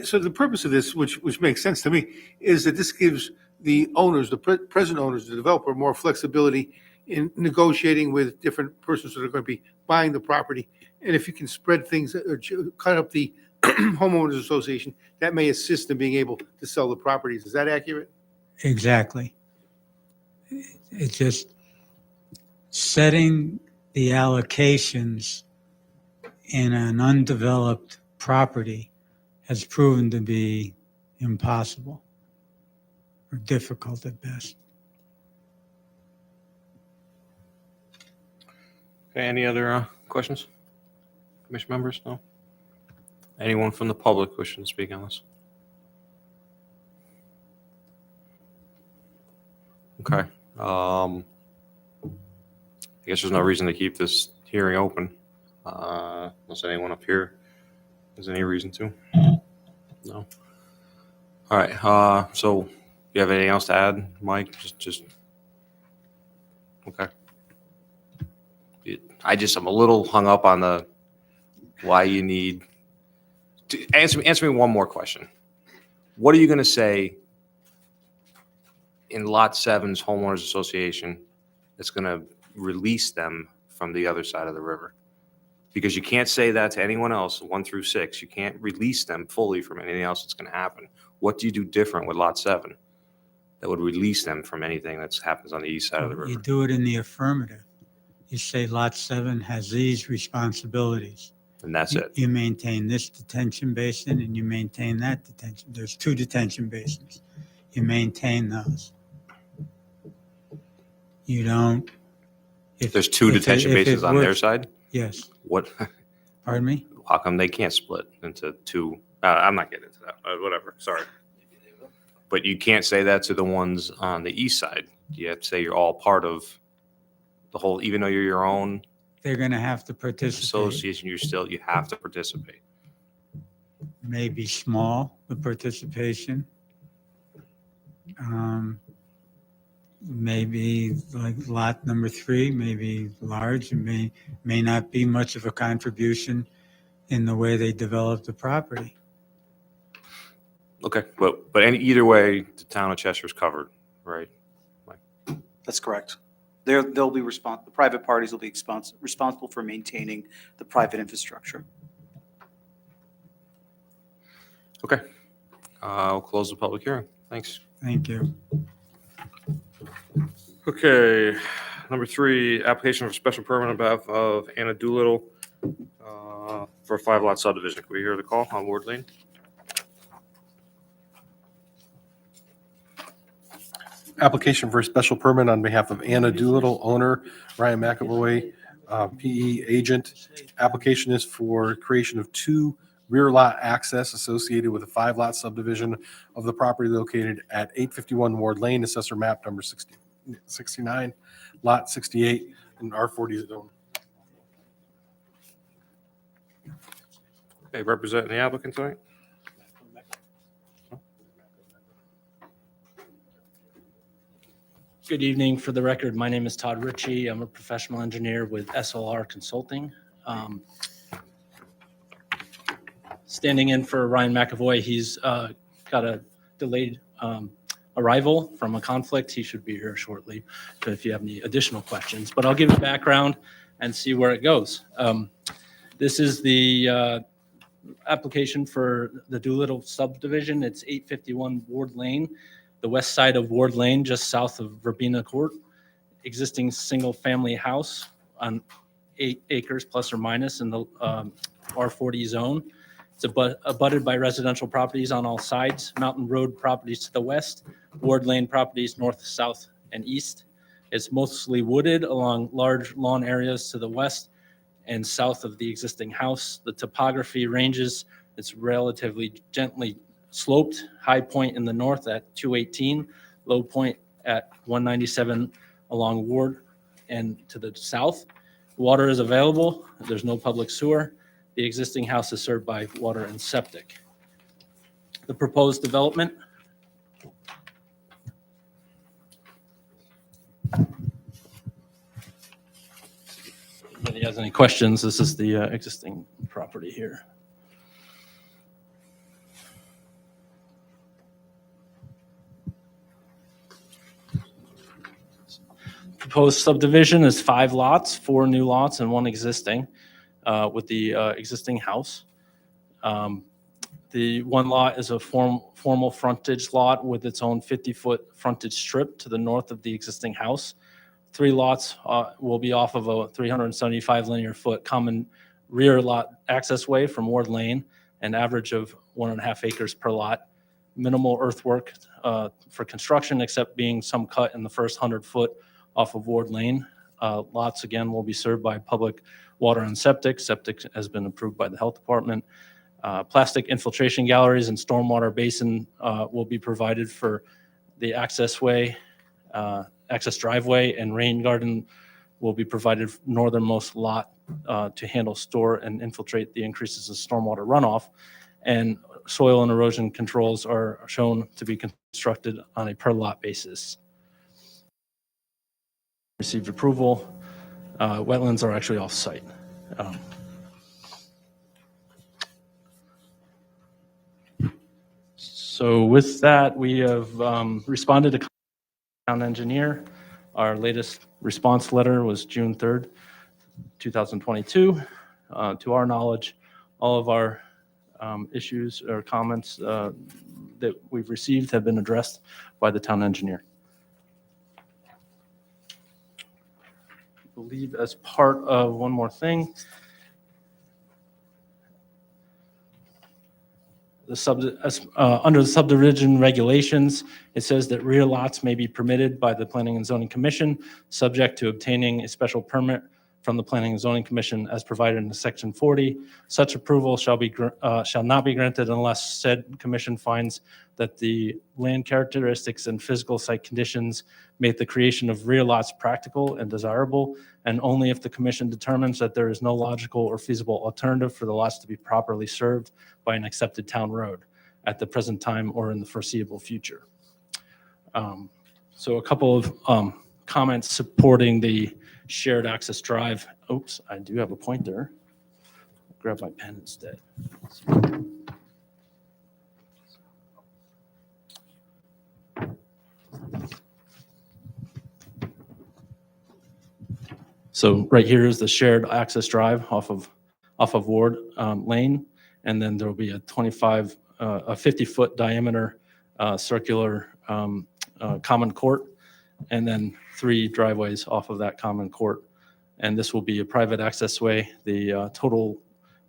so the purpose of this, which makes sense to me, is that this gives the owners, the present owners, the developer, more flexibility in negotiating with different persons that are going to be buying the property. And if you can spread things or cut up the homeowners association, that may assist in being able to sell the properties. Is that accurate? Exactly. It's just setting the allocations in an undeveloped property has proven to be impossible or difficult at best. Okay, any other questions? Commission members? No? Anyone from the public wishing to speak on this? Okay. I guess there's no reason to keep this hearing open, unless anyone up here has any reason to. No. All right. So you have anything else to add, Mike? Just okay. I'm a little hung up on the why you need to answer me one more question. What are you going to say in Lot 7's homeowners association that's going to release them from the other side of the river? Because you can't say that to anyone else, 1 through 6. You can't release them fully from anything else that's going to happen. What do you do different with Lot 7 that would release them from anything that happens on the east side of the river? You do it in the affirmative. You say Lot 7 has these responsibilities. And that's it. You maintain this detention basin and you maintain that detention. There's 2 detention basins. You maintain those. You don't. If there's 2 detention basins on their side? Yes. What? Pardon me? How come they can't split into 2? I'm not getting into that. Whatever. Sorry. But you can't say that to the ones on the east side. You have to say you're all part of the whole, even though you're your own They're going to have to participate. association, you have to participate. Maybe small, the participation. Maybe like lot number 3, maybe large. It may not be much of a contribution in the way they develop the property. Okay, but either way, the town of Cheshire is covered, right? That's correct. They'll be the private parties will be responsible for maintaining the private infrastructure. Okay, I'll close the public hearing. Thanks. Thank you. Okay, number 3, application for special permit on behalf of Anna Doolittle for a 5-lot subdivision. Can we hear the call on Ward Lane? Application for a special permit on behalf of Anna Doolittle, owner, Ryan McAvoy, PE agent. Application is for creation of 2 rear lot access associated with a 5-lot subdivision of the property located at 851 Ward Lane, assessor map number 69, lot 68, in R40 zone. Okay, representing the applicant tonight? Good evening. For the record, my name is Todd Ritchie. I'm a professional engineer with SLR Consulting. Standing in for Ryan McAvoy, he's got a delayed arrival from a conflict. He should be here shortly if you have any additional questions. But I'll give you background and see where it goes. This is the application for the Doolittle Subdivision. It's 851 Ward Lane, the west side of Ward Lane, just south of Verbena Court. Existing single-family house on 8 acres plus or minus in the R40 zone. It's abutted by residential properties on all sides, Mountain Road properties to the west, Ward Lane properties north, south, and east. It's mostly wooded along large lawn areas to the west and south of the existing house. The topography ranges, it's relatively gently sloped, high point in the north at 218, low point at 197 along Ward and to the south. Water is available. There's no public sewer. The existing house is served by water and septic. The proposed development. If anybody has any questions, this is the existing property here. Proposed subdivision is 5 lots, 4 new lots and 1 existing, with the existing house. The 1 lot is a formal frontage lot with its own 50-foot frontage strip to the north of the existing house. 3 lots will be off of a 375 linear foot common rear lot access way from Ward Lane, an average of 1.5 acres per lot. Minimal earthwork for construction, except being some cut in the first 100 foot off of Ward Lane. Lots, again, will be served by public water and septic. Septic has been approved by the health department. Plastic infiltration galleries and stormwater basin will be provided for the access way, access driveway, and rain garden will be provided northernmost lot to handle, store, and infiltrate the increases of stormwater runoff. And soil and erosion controls are shown to be constructed on a per lot basis. Received approval. Wetlands are actually off-site. So with that, we have responded to town engineer. Our latest response letter was June 3rd, 2022. To our knowledge, all of our issues or comments that we've received have been addressed by the town engineer. I believe as part of one more thing, under the subdivision regulations, it says that rear lots may be permitted by the Planning and Zoning Commission, subject to obtaining a special permit from the Planning and Zoning Commission as provided in Section 40. Such approval shall not be granted unless said commission finds that the land characteristics and physical site conditions make the creation of rear lots practical and desirable, and only if the commission determines that there is no logical or feasible alternative for the lots to be properly served by an accepted town road at the present time or in the foreseeable future. So a couple of comments supporting the shared access drive. Oops, I do have a pointer. Grab my pen instead. So right here is the shared access drive off of Ward Lane, and then there will be a 50-foot diameter circular common court, and then 3 driveways off of that common court. And this will be a private access way. The total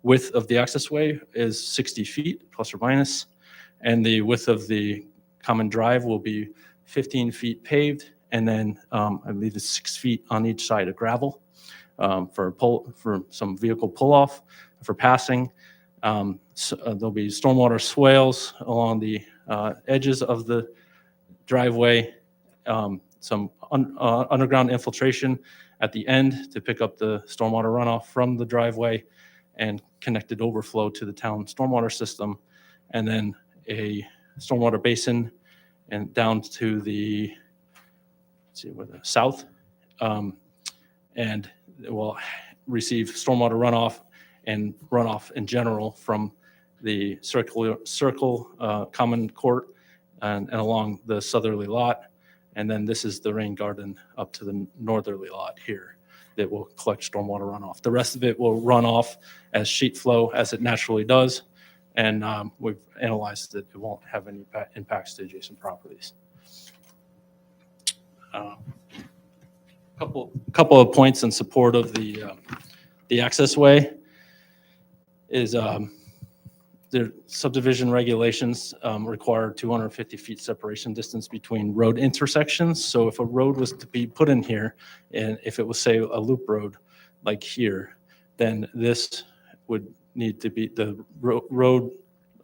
width of the access way is 60 feet plus or minus, and the width of the common drive will be 15 feet paved, and then I believe it's 6 feet on each side of gravel for some vehicle pull-off for passing. So, there'll be stormwater swales along the edges of the driveway, some underground infiltration at the end to pick up the stormwater runoff from the driveway and connected overflow to the town stormwater system, and then a stormwater basin and down to the, let's see, where the south, and it will receive stormwater runoff and runoff in general from the circle common court and along the southerly lot. And then this is the rain garden up to the northerly lot here that will collect stormwater runoff. The rest of it will run off as sheet flow as it naturally does. And we've analyzed that it won't have any impacts to adjacent properties. Couple of points in support of the access way is the subdivision regulations require 250 feet separation distance between road intersections. So if a road was to be put in here, and if it was, say, a loop road like here, then this would need to be, the road,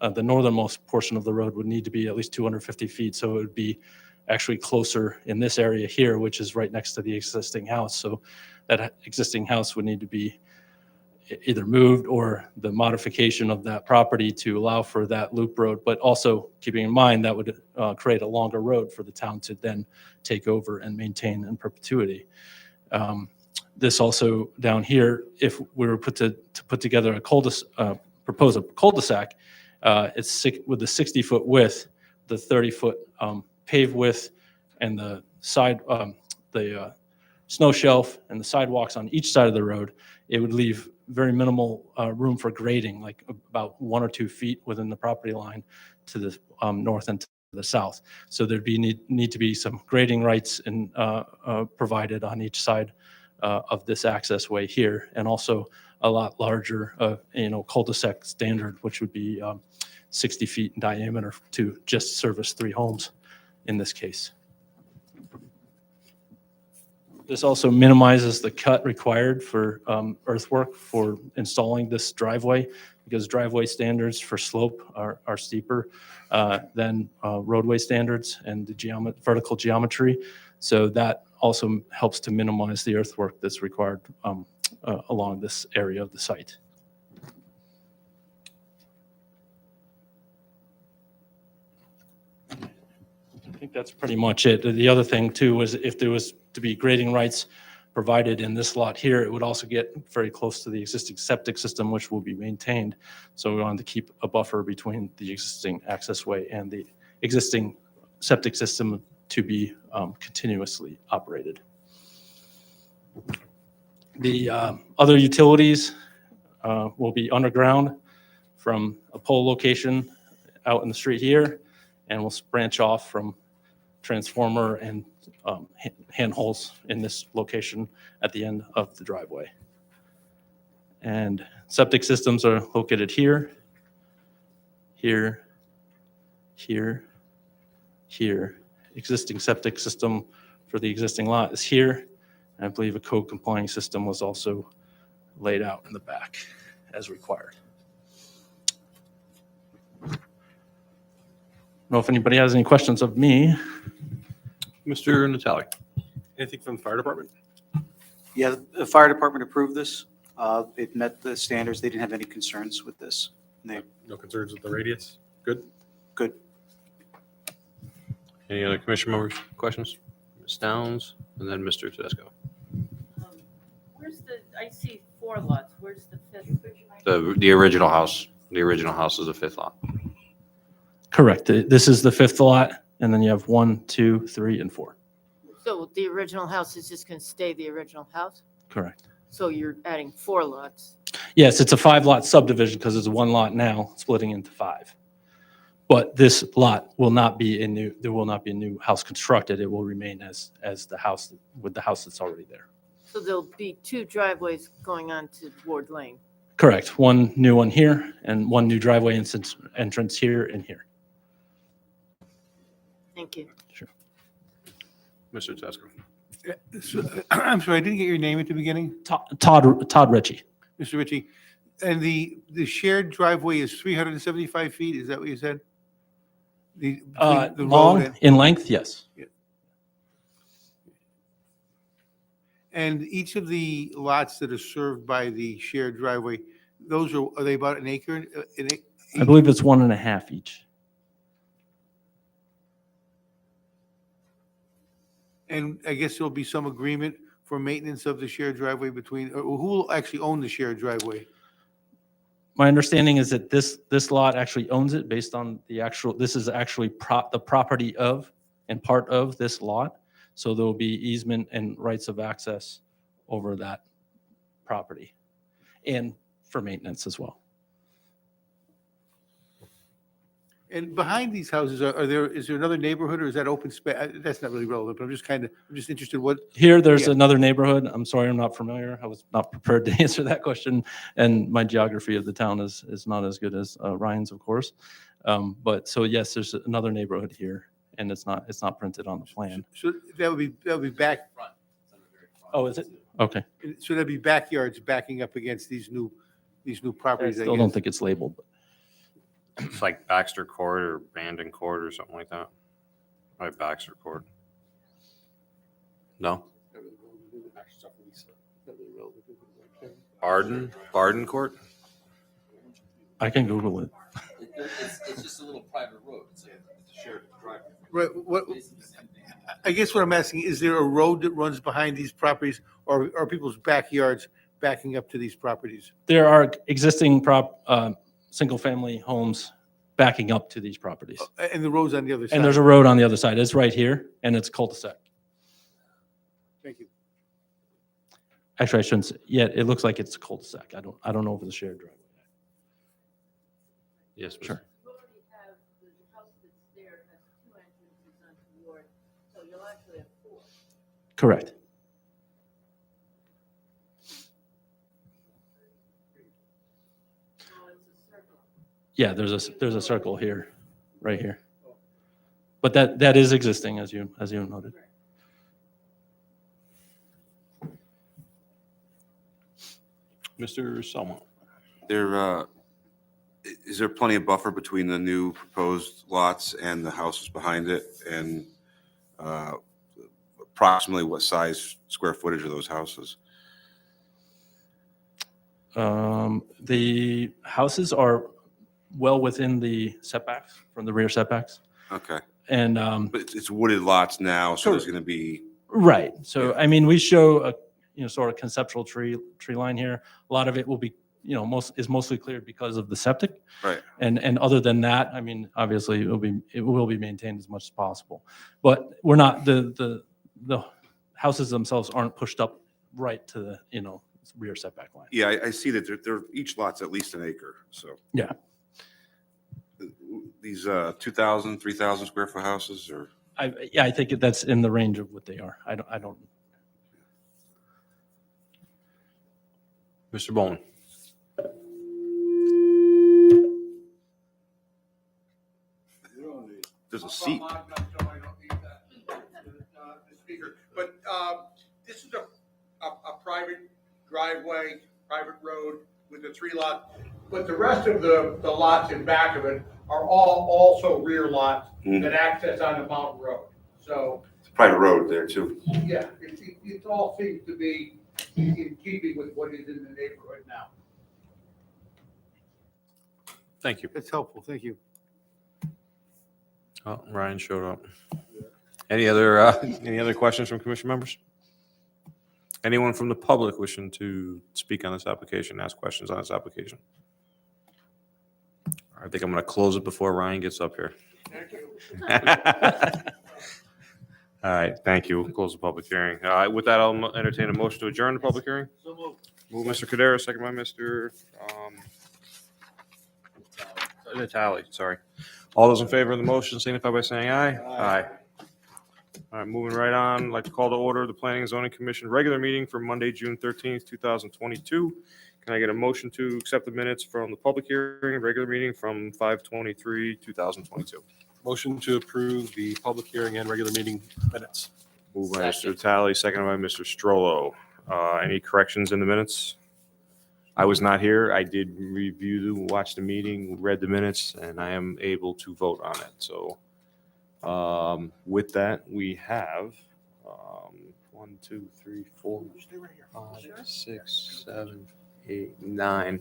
the northernmost portion of the road would need to be at least 250 feet. So it would be actually closer in this area here, which is right next to the existing house. So that existing house would need to be either moved or the modification of that property to allow for that loop road, but also keeping in mind that would create a longer road for the town to then take over and maintain in perpetuity. This also down here, if we were put together a propose a cul-de-sac, it's with the 60-foot width, the 30-foot paved width, and the side, the snow shelf and the sidewalks on each side of the road, it would leave very minimal room for grading, like about 1 or 2 feet within the property line to the north and to the south. So there'd be need to be some grading rights and provided on each side of this access way here, and also a lot larger, cul-de-sac standard, which would be 60 feet in diameter to just service 3 homes in this case. This also minimizes the cut required for earthwork for installing this driveway, because driveway standards for slope are steeper than roadway standards and the vertical geometry. So that also helps to minimize the earthwork that's required along this area of the site. I think that's pretty much it. The other thing too was if there was to be grading rights provided in this lot here, it would also get very close to the existing septic system, which will be maintained. So we wanted to keep a buffer between the existing access way and the existing septic system to be continuously operated. The other utilities will be underground from a pole location out in the street here, and will branch off from transformer and handholds in this location at the end of the driveway. And septic systems are located here, here, here, here. Existing septic system for the existing lot is here. And I believe a code complying system was also laid out in the back as required. I don't know if anybody has any questions of me. Mr. Natale, anything from the fire department? Yeah, the fire department approved this. It met the standards. They didn't have any concerns with this. No concerns with the radius? Good? Good. Any other commission members, questions? Ms. Downs, and then Mr. Tedesco. Where's I see 4 lots, where's the 5th? The original house. The original house is the 5th lot. Correct. This is the 5th lot, and then you have 1, 2, 3, and 4. So the original house is just going to stay the original house? Correct. So you're adding 4 lots? Yes, it's a 5-lot subdivision because it's 1 lot now, splitting into 5. But this lot will not be there will not be a new house constructed. It will remain as the house, with the house that's already there. So there'll be 2 driveways going on to Ward Lane? Correct. 1 new one here and 1 new driveway entrance here and here. Thank you. Sure. Mr. Tedesco. I'm sorry, I didn't get your name at the beginning. Todd Ritchie. Mr. Ritchie. And the shared driveway is 375 feet, is that what you said? The road Long and- in length, yes. And each of the lots that are served by the shared driveway, are they about an acre? I believe it's 1.5 each. And I guess there'll be some agreement for maintenance of the shared driveway between, or who will actually own the shared driveway? My understanding is that this lot actually owns it based on this is actually the property of and part of this lot. So there will be easement and rights of access over that property and for maintenance as well. And behind these houses, is there another neighborhood or is that open space? That's not really relevant, but I'm just interested what, Here, there's Yeah. another neighborhood. I'm sorry, I'm not familiar. I was not prepared to answer that question. And my geography of the town is not as good as Ryan's, of course. But so yes, there's another neighborhood here and it's not printed on the plan. so that would be back, Oh, is it? Okay. so that'd be backyards backing up against these new I properties, I still don't guess. think it's labeled. But It's like Baxter Court or Bandon Court or something like that. Like Baxter Court. No? Barden Court? I can Google it. It's just a little private road. It's a shared driveway. Right, I guess what I'm asking, is there a road that runs behind these properties or are people's backyards backing up to these properties? There are existing single-family homes backing up to these properties. And the road's on the other side? And there's a road on the other side. It's right here, and it's cul-de-sac. Thank you. Actually, I shouldn't say, yeah, it looks like it's a cul-de-sac. I don't know if it's a shared driveway. Yes, Ms. Sure. You already have, the house that's there has 2 entrances onto Ward, so you'll actually have 4. Correct. So it's a circle. Yeah, there's a circle here, right here. But that is existing, as you noted. Mr. Selma. Is there plenty of buffer between the new proposed lots and the houses behind it? And approximately what size square footage are those houses? The houses are well within the setbacks, from the rear setbacks. Okay, And, but it's wooded lots now, so there's going to be, right. So, I mean, we show a, sort of conceptual tree line here. A lot of it will be, is mostly cleared because of the septic. right. And other than that, I mean, obviously it will be maintained as much as possible. But we're not, the houses themselves aren't pushed up right to the, rear setback line. Yeah, I see that each lot's at least an acre, so. Yeah. These 2,000, 3,000 square foot houses or? I think that's in the range of what they are. I don't. Mr. Bowman. There's a seat. But this is a private driveway, private road with a 3-lot. But the rest of the lots in back of it are all also rear lots that access onto Mountain Brook. So, It's a private road there too. yeah, it all seems to be in keeping with what is in the neighborhood now. Thank you. That's helpful, thank you. Oh, Ryan showed up. Any other questions from commission members? Anyone from the public wishing to speak on this application, ask questions on this application? I think I'm going to close it before Ryan gets up here. All right, thank you. We'll close the public hearing. With that, I'll entertain a motion to adjourn the public hearing. Move Mr. Cudero, second by Mr. Natale, sorry. All those in favor of the motion signify by saying aye. Aye. All right, moving right on, I'd like to call to order the Planning and Zoning Commission regular meeting for Monday, June 13th, 2022. Can I get a motion to accept the minutes from the public hearing and regular meeting from 5/23/2022? Motion to approve the public hearing and regular meeting minutes. Moved by Mr. Natale, seconded by Mr. Strollo. Any corrections in the minutes? I was not here. I did watch the meeting, read the minutes, and I am able to vote on it. So with that, we have 1, 2, 3, 4, 5, 6, 7, 8, 9.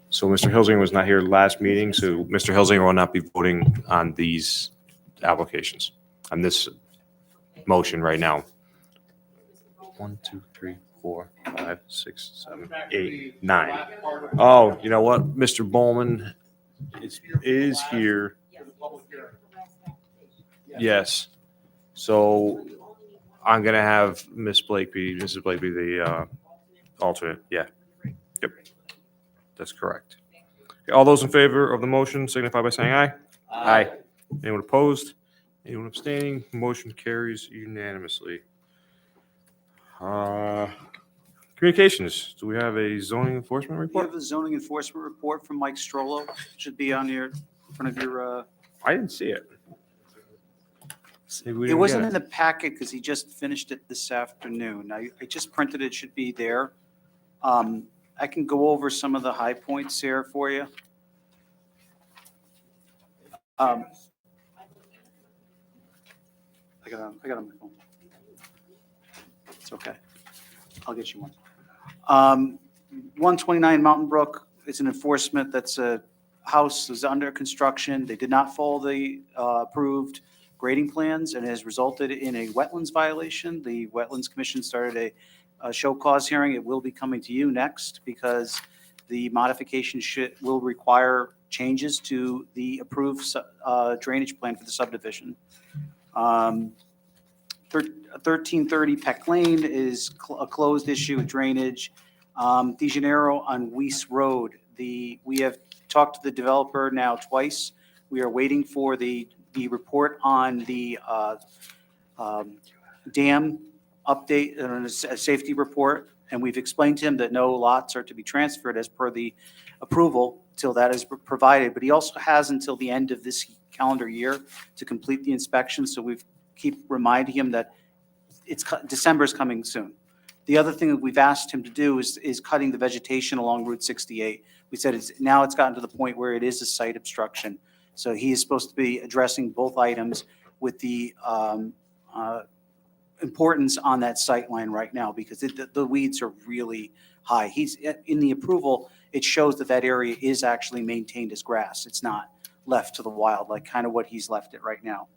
So Mr. Hilsinger was not here last meeting, so Mr. Hilsinger will not be voting on these applications, on this motion right now. 1, 2, 3, 4, 5, 6, 7, 8, 9. Oh, you know what? Mr. Bowman is here. Yes. So I'm going to have Mrs. Blakeby, the alternate. Yeah. Yep. That's correct. Okay, all those in favor of the motion signify by saying aye. Aye. Anyone opposed? Anyone abstaining? Motion carries unanimously. Communications. Do we have a zoning enforcement You report? have a zoning enforcement report from Mike Strollo. Should be on your, in front of your, I didn't see it. Maybe we it didn't wasn't get in the packet because he just finished it this afternoon. I just printed it, should be there. I can go over some of the high points here for you. I got it on my phone. It's okay. I'll get you one. 129 Mountain Brook is an enforcement that's a house is under construction. They did not follow the approved grading plans and has resulted in a wetlands violation. The Wetlands Commission started a show cause hearing. It will be coming to you next because the modification will require changes to the approved drainage plan for the subdivision. 1330 Peck Lane is a closed issue with drainage. De Janeiro on Weiss Road, we have talked to the developer now twice. We are waiting for the report on the dam update, a safety report, and we've explained to him that no lots are to be transferred as per the approval till that is provided. But he also has until the end of this calendar year to complete the inspection, so we've keep reminding him that December is coming soon. The other thing that we've asked him to do is cutting the vegetation along Route 68. We said now it's gotten to the point where it is a site obstruction. So he is supposed to be addressing both items with the importance on that sight line right now because the weeds are really high. He's in the approval. It shows that area is actually maintained as grass. It's not left to the wild, like kind of what he's left it right now.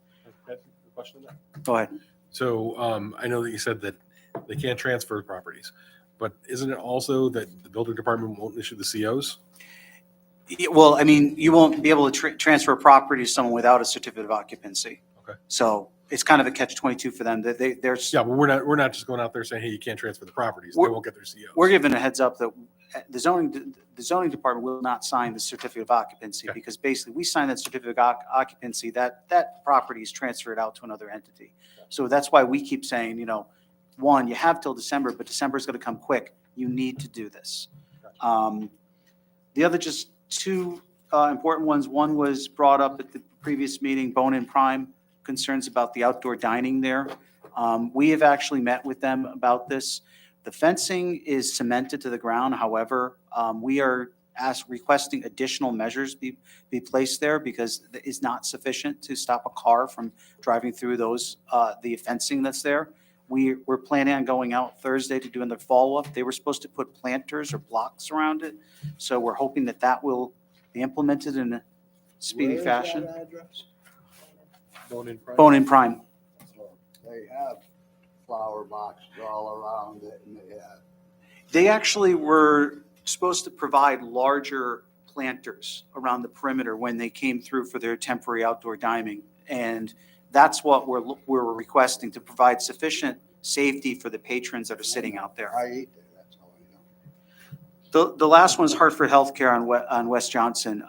Go ahead. So I know that you said that they can't transfer properties, but isn't it also that the building department won't issue the COs? Well, I mean, you won't be able to transfer property to someone without a certificate of occupancy. Okay. So it's kind of a catch-22 for them. They're Yeah, but we're not just going out there saying, hey, you can't transfer the properties. They won't get their COs. We're given a heads up that the zoning department will not sign the certificate of occupancy because basically we sign that certificate of occupancy, that property is transferred out to another entity. So that's why we keep saying, one, you have till December, but December is going to come quick. You need to do this. The other just two important ones. One was brought up at the previous meeting, Bone and Prime, concerns about the outdoor dining there. We have actually met with them about this. The fencing is cemented to the ground. However, we are requesting additional measures be placed there because it's not sufficient to stop a car from driving through the fencing that's there. We're planning on going out Thursday to doing the follow-up. They were supposed to put planters or blocks around it. So we're hoping that will be implemented in a speedy fashion. Bone and Prime. They have flower boxes all around it and They actually were supposed to provide larger planters around the perimeter when they came through for their temporary outdoor dining. And that's what we're requesting, to provide sufficient safety for the patrons that are sitting out there. I eat there, that's all I know. The last one is Hartford Healthcare on West Johnson.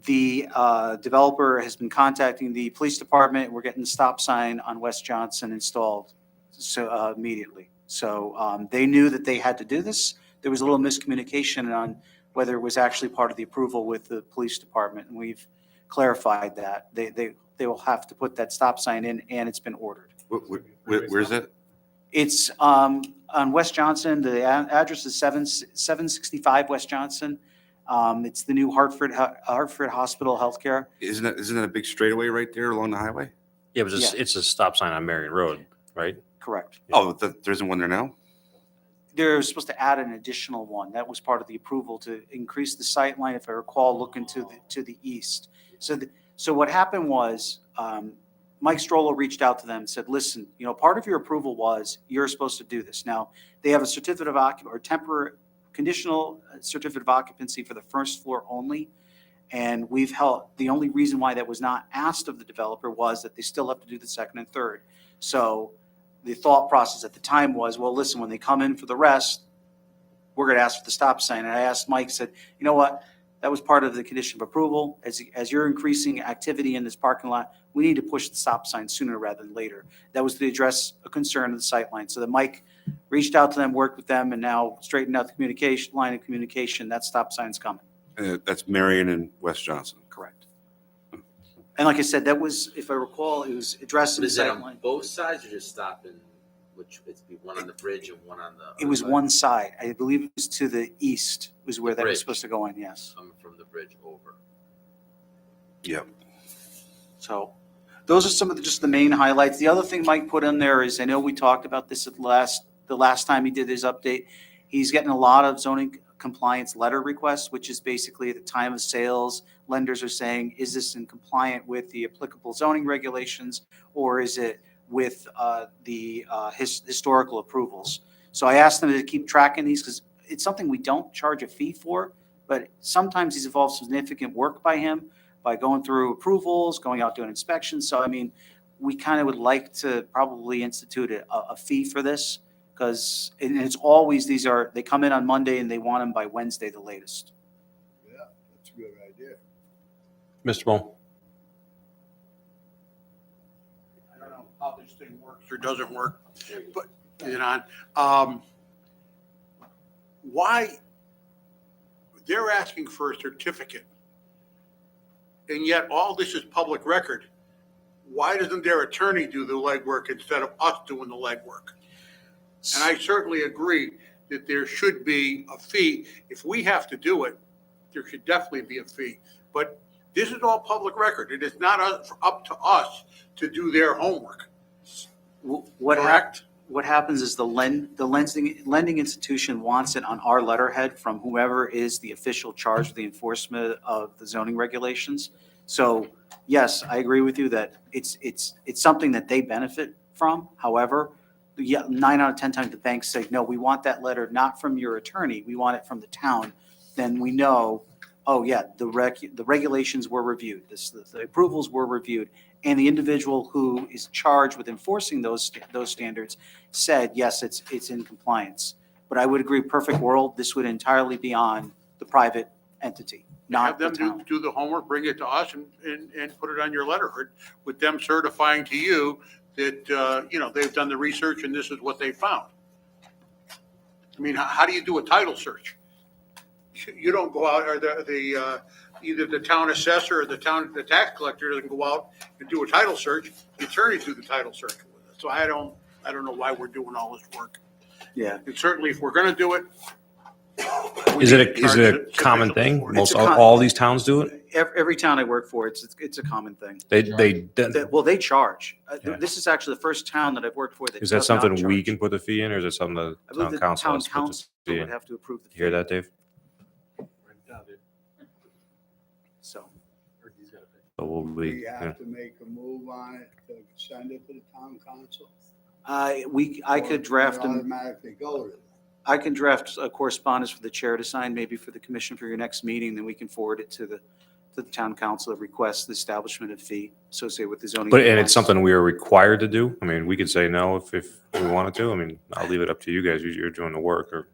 The developer has been contacting the police department. We're getting the stop sign on West Johnson installed immediately. So they knew that they had to do this. There was a little miscommunication on whether it was actually part of the approval with the police department, and we've clarified that. They will have to put that stop sign in, and it's been ordered. Where's it? It's on West Johnson. The address is 765 West Johnson. It's the new Hartford Hospital Healthcare. Isn't it a big straightaway right there along the highway? Yeah, but it's a stop sign on Marion Road, right? Correct. Oh, there isn't one there now? They're supposed to add an additional one. That was part of the approval to increase the sight line, if I recall, looking to the east. So what happened was Mike Strollo reached out to them and said, listen, part of your approval was you're supposed to do this. Now, they have a certificate of occupancy or temporary conditional certificate of occupancy for the first floor only. And we've held, the only reason why that was not asked of the developer was that they still have to do the second and third. So the thought process at the time was, well, listen, when they come in for the rest, we're going to ask for the stop sign. And I asked Mike, said, you know what? That was part of the condition of approval. As you're increasing activity in this parking lot, we need to push the stop sign sooner rather than later. That was to address a concern of the sightline. So that Mike reached out to them, worked with them, and now straightened out the communication, line of communication. That stop sign's coming. That's Marion and West Johnson. Correct. And like I said, that was, if I recall, it was addressed in the Is that on sightline. both sides or just stopping, which it's be one on the bridge and one on the? It was other side? one side. I believe it was to the east was where that was Bridge. supposed to go in, yes. Coming from the bridge over. Yep. So those are some of just the main highlights. The other thing Mike put in there is, I know we talked about this at the last time he did his update. He's getting a lot of zoning compliance letter requests, which is basically at the time of sales, lenders are saying, is this in compliant with the applicable zoning regulations, or is it with the historical approvals? So I asked them to keep tracking these because it's something we don't charge a fee for, but sometimes these involve significant work by him, by going through approvals, going out doing inspections. So, I mean, we kind of would like to probably institute a fee for this, because it's always, they come in on Monday and they want them by Wednesday, the latest. Yeah, that's a good idea. Mr. Bohm? I don't know how this thing works or doesn't work, but, why, they're asking for a certificate, and yet all this is public record. Why doesn't their attorney do the legwork instead of us doing the legwork? And I certainly agree that there should be a fee. If we have to do it, there should definitely be a fee. But this is all public record. It is not up to us to do their homework. Correct? What happens is the lending institution wants it on our letterhead from whoever is the official charge of the enforcement of the zoning regulations. So yes, I agree with you that it's something that they benefit from. However, 9 out of 10 times the banks say, no, we want that letter not from your attorney, we want it from the town. Then we know, oh yeah, the regulations were reviewed, the approvals were reviewed, and the individual who is charged with enforcing those standards said, yes, it's in compliance. But I would agree, perfect world, this would entirely be on the private entity, not the Have them town. do the homework, bring it to us and put it on your letterhead with them certifying to you that, they've done the research and this is what they found. I mean, how do you do a title search? You don't go out, or either the town assessor or the tax collector doesn't go out and do a title search. The attorneys do the title search. So I don't know why we're doing all this work. Yeah. And certainly if we're gonna do it. we Is need it to charge a common sufficient thing? for it. Most all these towns do it? Every town I work for, it's a common thing. They They charge. Yeah. This is actually the first town that I've worked for that is that does not something we charge. can put the fee in, or is it something the I believe town the council town has to put the council fee would in? have to approve the fee. You hear that, Dave? So, So we'll We be, yeah. have to make a move on it to send it to the town council. I Or could draft we them. automatically go to them. I can draft a correspondence for the chair to sign, maybe for the commission for your next meeting, then we can forward it to the town council that requests the establishment of fee associated with the zoning. But, and compliance. it's something we are required to do? I mean, we could say no if we wanted to. I mean, I'll leave it up to you guys. You're doing the work, or.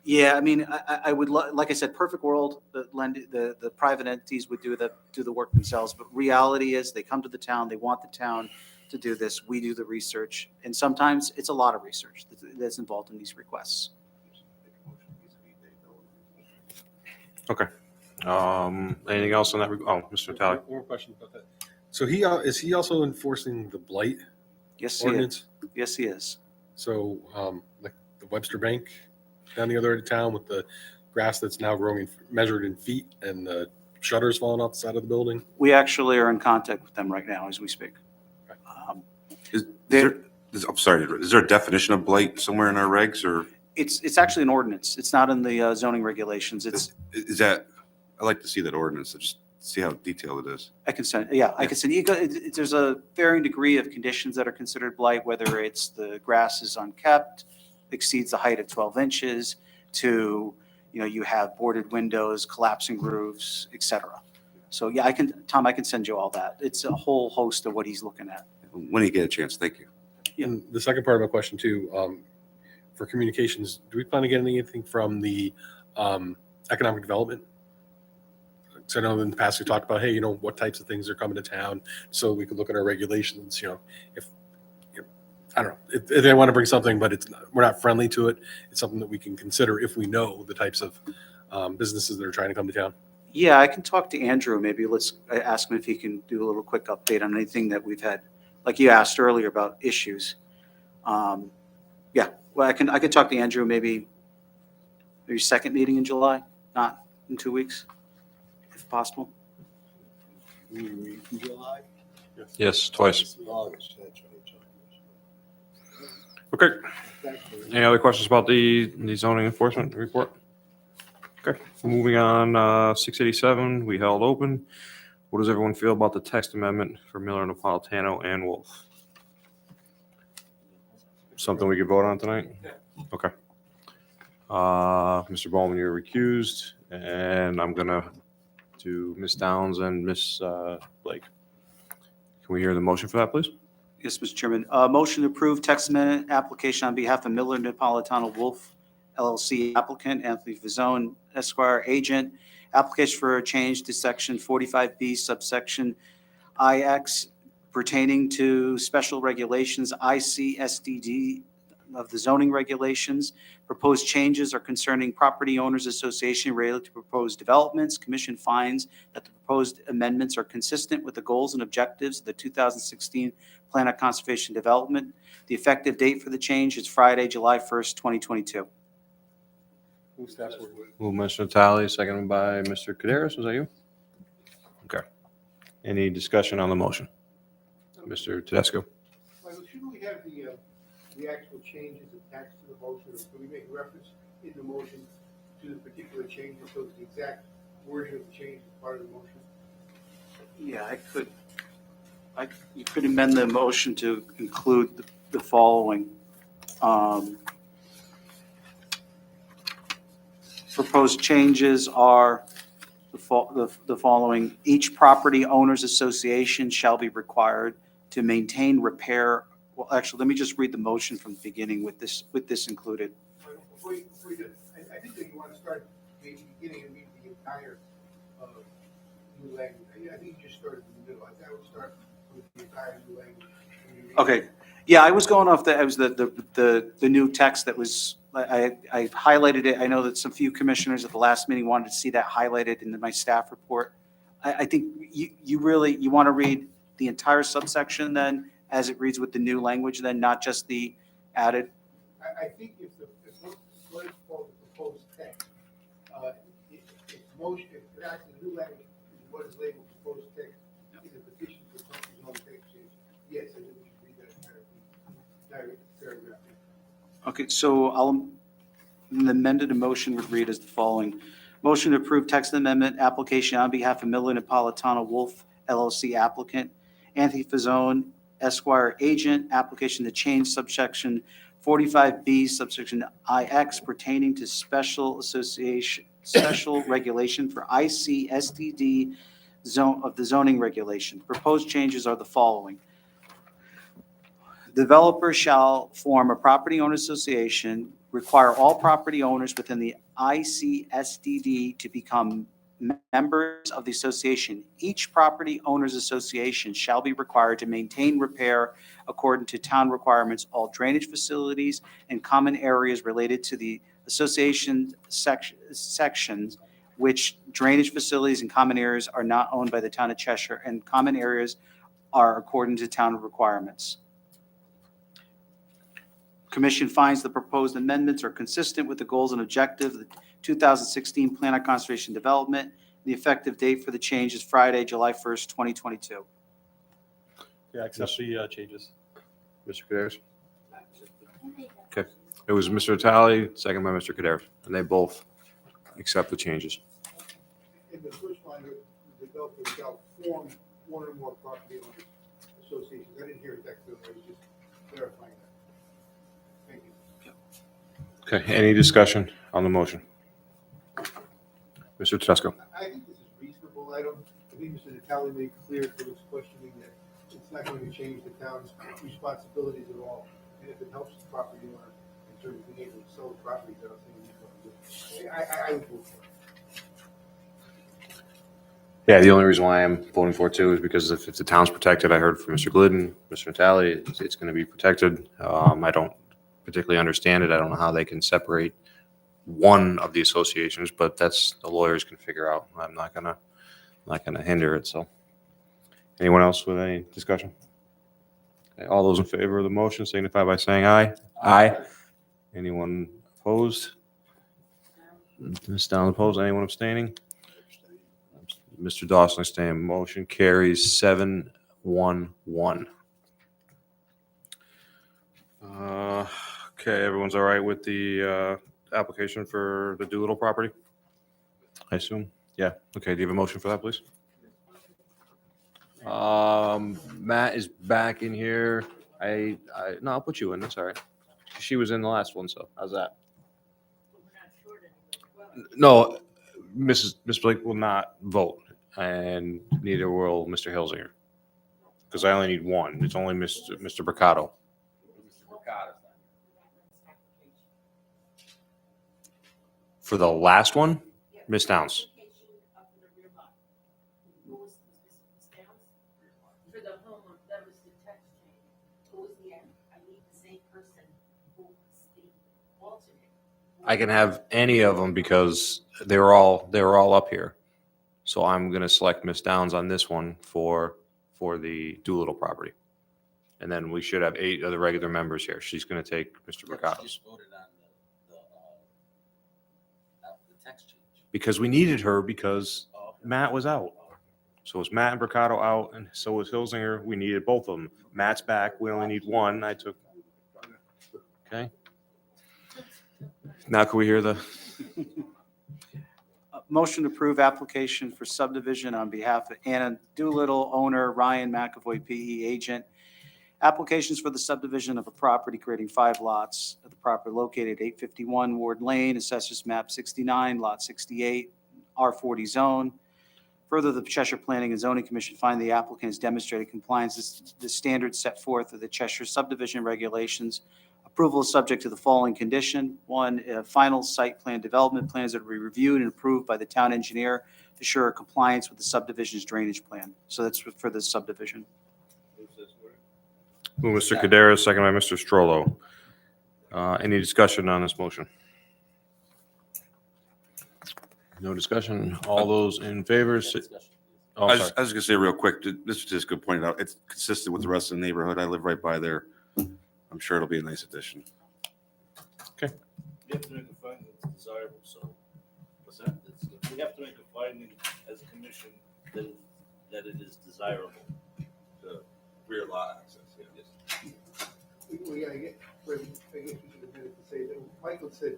Yeah, I mean, I would, like I said, perfect world, the private entities would do the work themselves, but reality is they come to the town, they want the town to do this, we do the research, and sometimes it's a lot of research that's involved in these requests. Okay. Anything else on that? Mr. Talley. One more question about that. So is he also enforcing the blight Yes, he is. ordinance? Yes, he is. So like the Webster Bank down the other end of town with the grass that's now growing measured in feet and the shutters falling off the side of the building? We actually are in contact with them right now as we speak. I'm sorry, is there a definition of blight somewhere in our regs, or It's actually an ordinance. It's not in the zoning regulations. is that, I'd like to see that ordinance. It just see how detailed it is. I can send, yeah, I can send, there's a varying degree of conditions that are considered blight, whether it's the grass is unkept, exceeds the height of 12 inches, to, you have boarded windows, collapsing roofs, et cetera. So yeah, Tom, I can send you all that. It's a whole host of what he's looking at. When you get a chance, thank you. And the second part of my question too, for communications, do we plan to get anything from the economic development? So I know in the past we talked about, hey, what types of things are coming to town, so we can look at our regulations. If I don't know if they want to bring something, but we're not friendly to it. It's something that we can consider if we know the types of businesses that are trying to come to town. Yeah, I can talk to Andrew. Maybe let's ask him if he can do a little quick update on anything that we've had, like you asked earlier about issues. Yeah, well, I can talk to Andrew maybe second meeting in July, not in 2 weeks, if possible. We meet in July? Yes, twice. August, that's right. Okay. Any other questions about the zoning enforcement report? Okay, moving on, 687, we held open. What does everyone feel about the text amendment for Miller, Napolitano, and Wolf? Something we could vote on tonight? Okay. Mr. Bowman, you're recused, and I'm gonna do Ms. Downs and Ms. Blake. Can we hear the motion for that, please? Yes, Mr. Chairman. Motion to approve text amendment application on behalf of Miller Napolitano Wolf LLC applicant, Anthony Fazone, Esquire agent. Application for a change to section 45B subsection IX pertaining to special regulations ICSDD of the zoning regulations. Proposed changes are concerning property owners association related to proposed developments. Commission finds that the proposed amendments are consistent with the goals and objectives of the 2016 Plan of Conservation Development. The effective date for the change is Friday, July 1st, 2022. Move Mr. Natale, seconded by Mr. Kaderis. Was that you? Okay. Any discussion on the motion? Mr. Tedesco? Michael, shouldn't we have the actual changes attached to the motion, or can we make reference in the motion to the particular changes, so the exact wording of the change is part of the motion? Yeah, you could amend the motion to include the following. Proposed changes are the following. Each property owners association shall be required to maintain, repair. Well, actually, let me just read the motion from the beginning with this included. Before you do, I think that you want to start maybe beginning and read the entire new language. I think you just started in the middle. I would start with the entire new language. Okay. Yeah, I was going off the new text that was, I highlighted it. I know that some few commissioners at the last meeting wanted to see that highlighted in my staff report. I think you want to read the entire subsection then as it reads with the new language, then not just the added. I think if what is called the proposed text, it's motion, if actually the new language is what is labeled proposed text in the petition for something on text change, yes, I think we should read that entire paragraph. Okay, so the amended motion would read as the following. Motion to approve text amendment application on behalf of Miller Napolitano Wolf LLC applicant, Anthony Fazone, Esquire agent, application to change subsection 45B subsection IX pertaining to special regulation for ICSDD zone of the zoning regulation. Proposed changes are the following. Developer shall form a property owner association, require all property owners within the ICSDD to become members of the association. Each property owners association shall be required to maintain, repair, according to town requirements, all drainage facilities and common areas related to the association sections, which drainage facilities and common areas are not owned by the town of Cheshire, and common areas are according to town requirements. Commission finds the proposed amendments are consistent with the goals and objectives of the 2016 Plan of Conservation Development. The effective date for the change is Friday, July 1st, 2022. Yeah, accept the changes. Mr. Kaderis? Okay. It was Mr. Natale, second by Mr. Kaderis, and they both accept the changes. In the first line, developer shall form one or more property owners associations. I didn't hear it that clearly, I was just clarifying that. Thank you. Okay, any discussion on the motion? Mr. Tedesco. I think this is reasonable. I think Mr. Natale made clear through his questioning that it's not going to change the town's responsibilities at all. And if it helps the property owner in terms of being able to sell the property, I don't think he's going to do it. I would vote for it. Yeah, the only reason why I'm voting for it too is because if the town's protected, I heard from Mr. Glidden, Mr. Natale, it's going to be protected. I don't particularly understand it. I don't know how they can separate one of the associations, but that's the lawyers can figure out. I'm not gonna hinder it. So, anyone else with any discussion? Okay, all those in favor of the motion signify by saying aye. Aye. Anyone opposed? Ms. Downs opposed. Anyone abstaining? Mr. Dawson abstaining. Motion carries 7-1-1. Okay, everyone's all right with the application for the Doolittle property? I assume? Yeah. Okay, do you have a motion for that, please? Matt is back in here. No, I'll put you in. That's all right. She was in the last one, so how's that? No, Miss Blake will not vote, and neither will Mr. Hilsinger, because I only need one. It's only Mr. Bricado. For the last one, Miss Downs. For the home, that was the text change. Who was the, I need the same person who was the alternate. I can have any of them because they were all up here. So I'm going to select Miss Downs on this one for the Doolittle property. And then we should have 8 of the regular members here. She's going to take Mr. Bricado's. Text change. Because we needed her because Matt was out. So it's Matt and Bricado out, and so was Hilsinger. We needed both of them. Matt's back. We only need one. I took. Okay. Now can we hear the? Motion to approve application for subdivision on behalf of Anna Doolittle, owner, Ryan McAvoy, PE agent. Applications for the subdivision of a property creating 5 lots of the property located at 851 Ward Lane, Assessors Map 69, Lot 68, R40 zone. Further, the Cheshire Planning and Zoning Commission find the applicant has demonstrated compliance with the standards set forth of the Cheshire subdivision regulations. Approval is subject to the following condition. 1, final site plan development plans that will be reviewed and approved by the town engineer to ensure compliance with the subdivision's drainage plan. So that's for the subdivision. Mr. Kaderis, second by Mr. Strollo. Any discussion on this motion? No discussion. All those in favor? Oh, I sorry. was gonna say real quick, Mr. Tisco pointed out, it's consistent with the rest of the neighborhood. I live right by there. I'm sure it'll be a nice addition. You have to make a finding that's desirable, so, what's that? We have to make a finding as a commission that it is desirable, the rear lot access, yes. We gotta get, I guess we should have minute to say that Michael said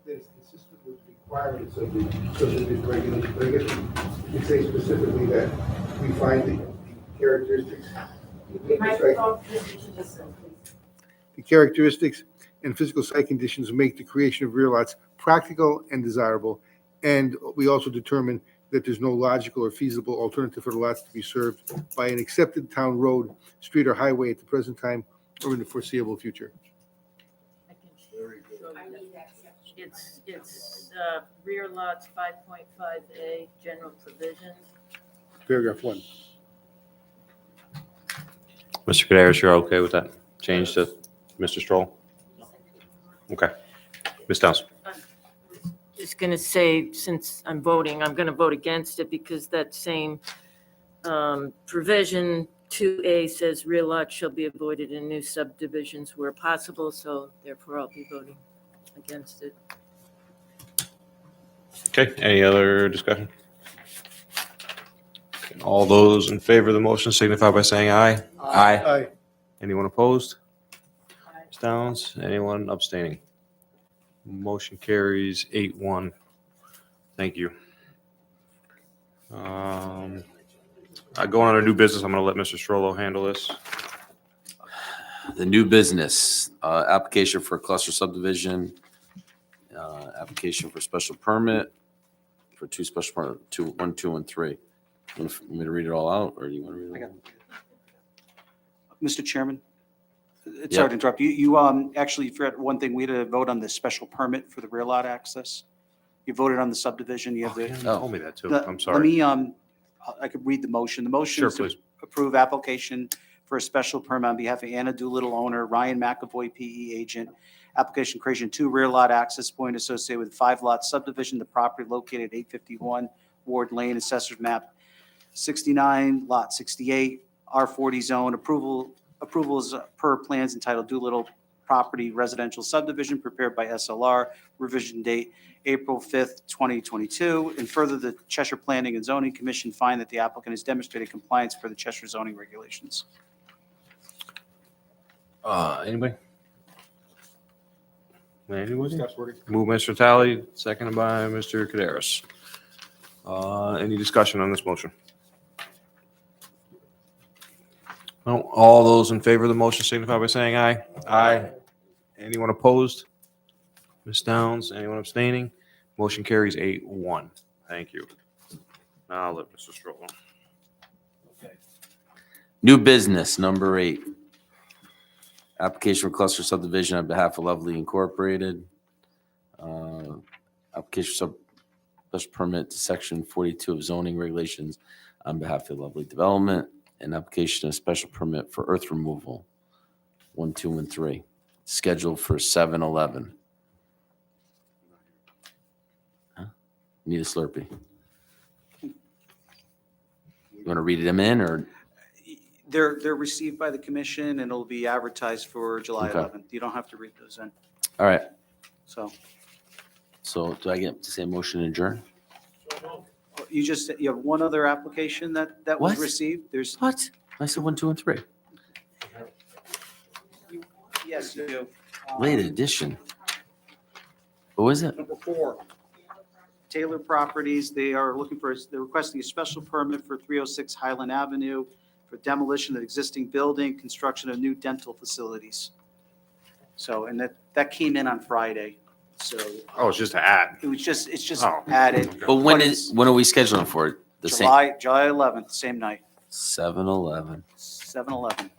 that it's consistent with requirements of the subdivision regulations, but I guess we could say specifically that we find the characteristics. The characteristics and physical site conditions make the creation of rear lots practical and desirable. And we also determine that there's no logical or feasible alternative for the lots to be served by an accepted town road, street, or highway at the present time or in the foreseeable future. It's rear lots 5.5A, general provisions. Paragraph 1. Mr. Kaderis, you're okay with that change to Mr. Stroll? Okay. Ms. Downs? Just going to say, since I'm voting, I'm going to vote against it because that same provision 2A says rear lots shall be avoided in new subdivisions where possible, so therefore I'll be voting against it. Okay, any other discussion? Okay, all those in favor of the motion signify by saying aye. Aye. Anyone opposed? Ms. Downs, anyone abstaining? Motion carries 8-1. Thank you. Going on a new business, I'm going to let Mr. Strollo handle this. The new business, application for a cluster subdivision, application for special permit for two special permit, 1, 2, and 3. You want me to read it all out, or do you want to read it all out? Mr. Chairman, Yep. sorry to interrupt you. You actually forgot one thing. We had to vote on the special permit for the rear lot access. You voted on the subdivision. You have You the. told me that too. the- I'm Let sorry. me, I could read the motion. The motion Sure, is to please. approve application for a special permit on behalf of Anna Doolittle owner, Ryan McAvoy, PE agent. Application creation 2 rear lot access point associated with 5 lot subdivision. The property located at 851 Ward Lane, Assessor's Map 69, Lot 68, R40 zone. Approvals per plans entitled Doolittle Property Residential Subdivision prepared by SLR. Revision date April 5th, 2022. And further, the Cheshire Planning and Zoning Commission find that the applicant has demonstrated compliance for the Cheshire zoning regulations. Anybody? Anybody? Move Mr. Talley, seconded by Mr. Kaderis. Any discussion on this motion? No, all those in favor of the motion signify by saying aye. Aye. Anyone opposed? Ms. Downs, anyone abstaining? Motion carries 8-1. Thank you. Now I'll let Mr. Strollo. New business, number 8. Application for cluster subdivision on behalf of Lovely Incorporated. Application for special permit to section 42 of zoning regulations on behalf of Lovely Development. An application of special permit for earth removal, 1, 2, and 3, scheduled for 7/11. Huh? Need a Slurpee. You want to read them in, or? They're received by the commission and it'll be advertised for July Okay. 11th. You don't have to read those in. All right. So So do I get to say motion adjourn? you have one other application that was What? received. There's, What? I said 1, 2, and 3. yes, you do. Late edition. What was it? Number 4, Taylor Properties, they're requesting a special permit for 306 Highland Avenue for demolition of existing building, construction of new dental facilities. So, and that came in on Friday, so Oh, it's just to add. it's just Oh. added. But when are we scheduling for it? The same July 11th, same night, 7/11 7/11.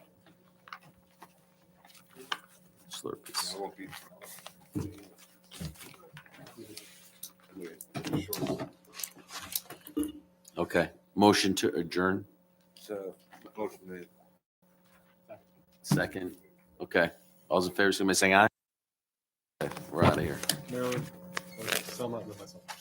Slurpees. Okay, motion to adjourn, So, motion made. second. Okay, all's in favor, signify by saying aye. Okay, we're out of here. Maryland, Selma, and myself.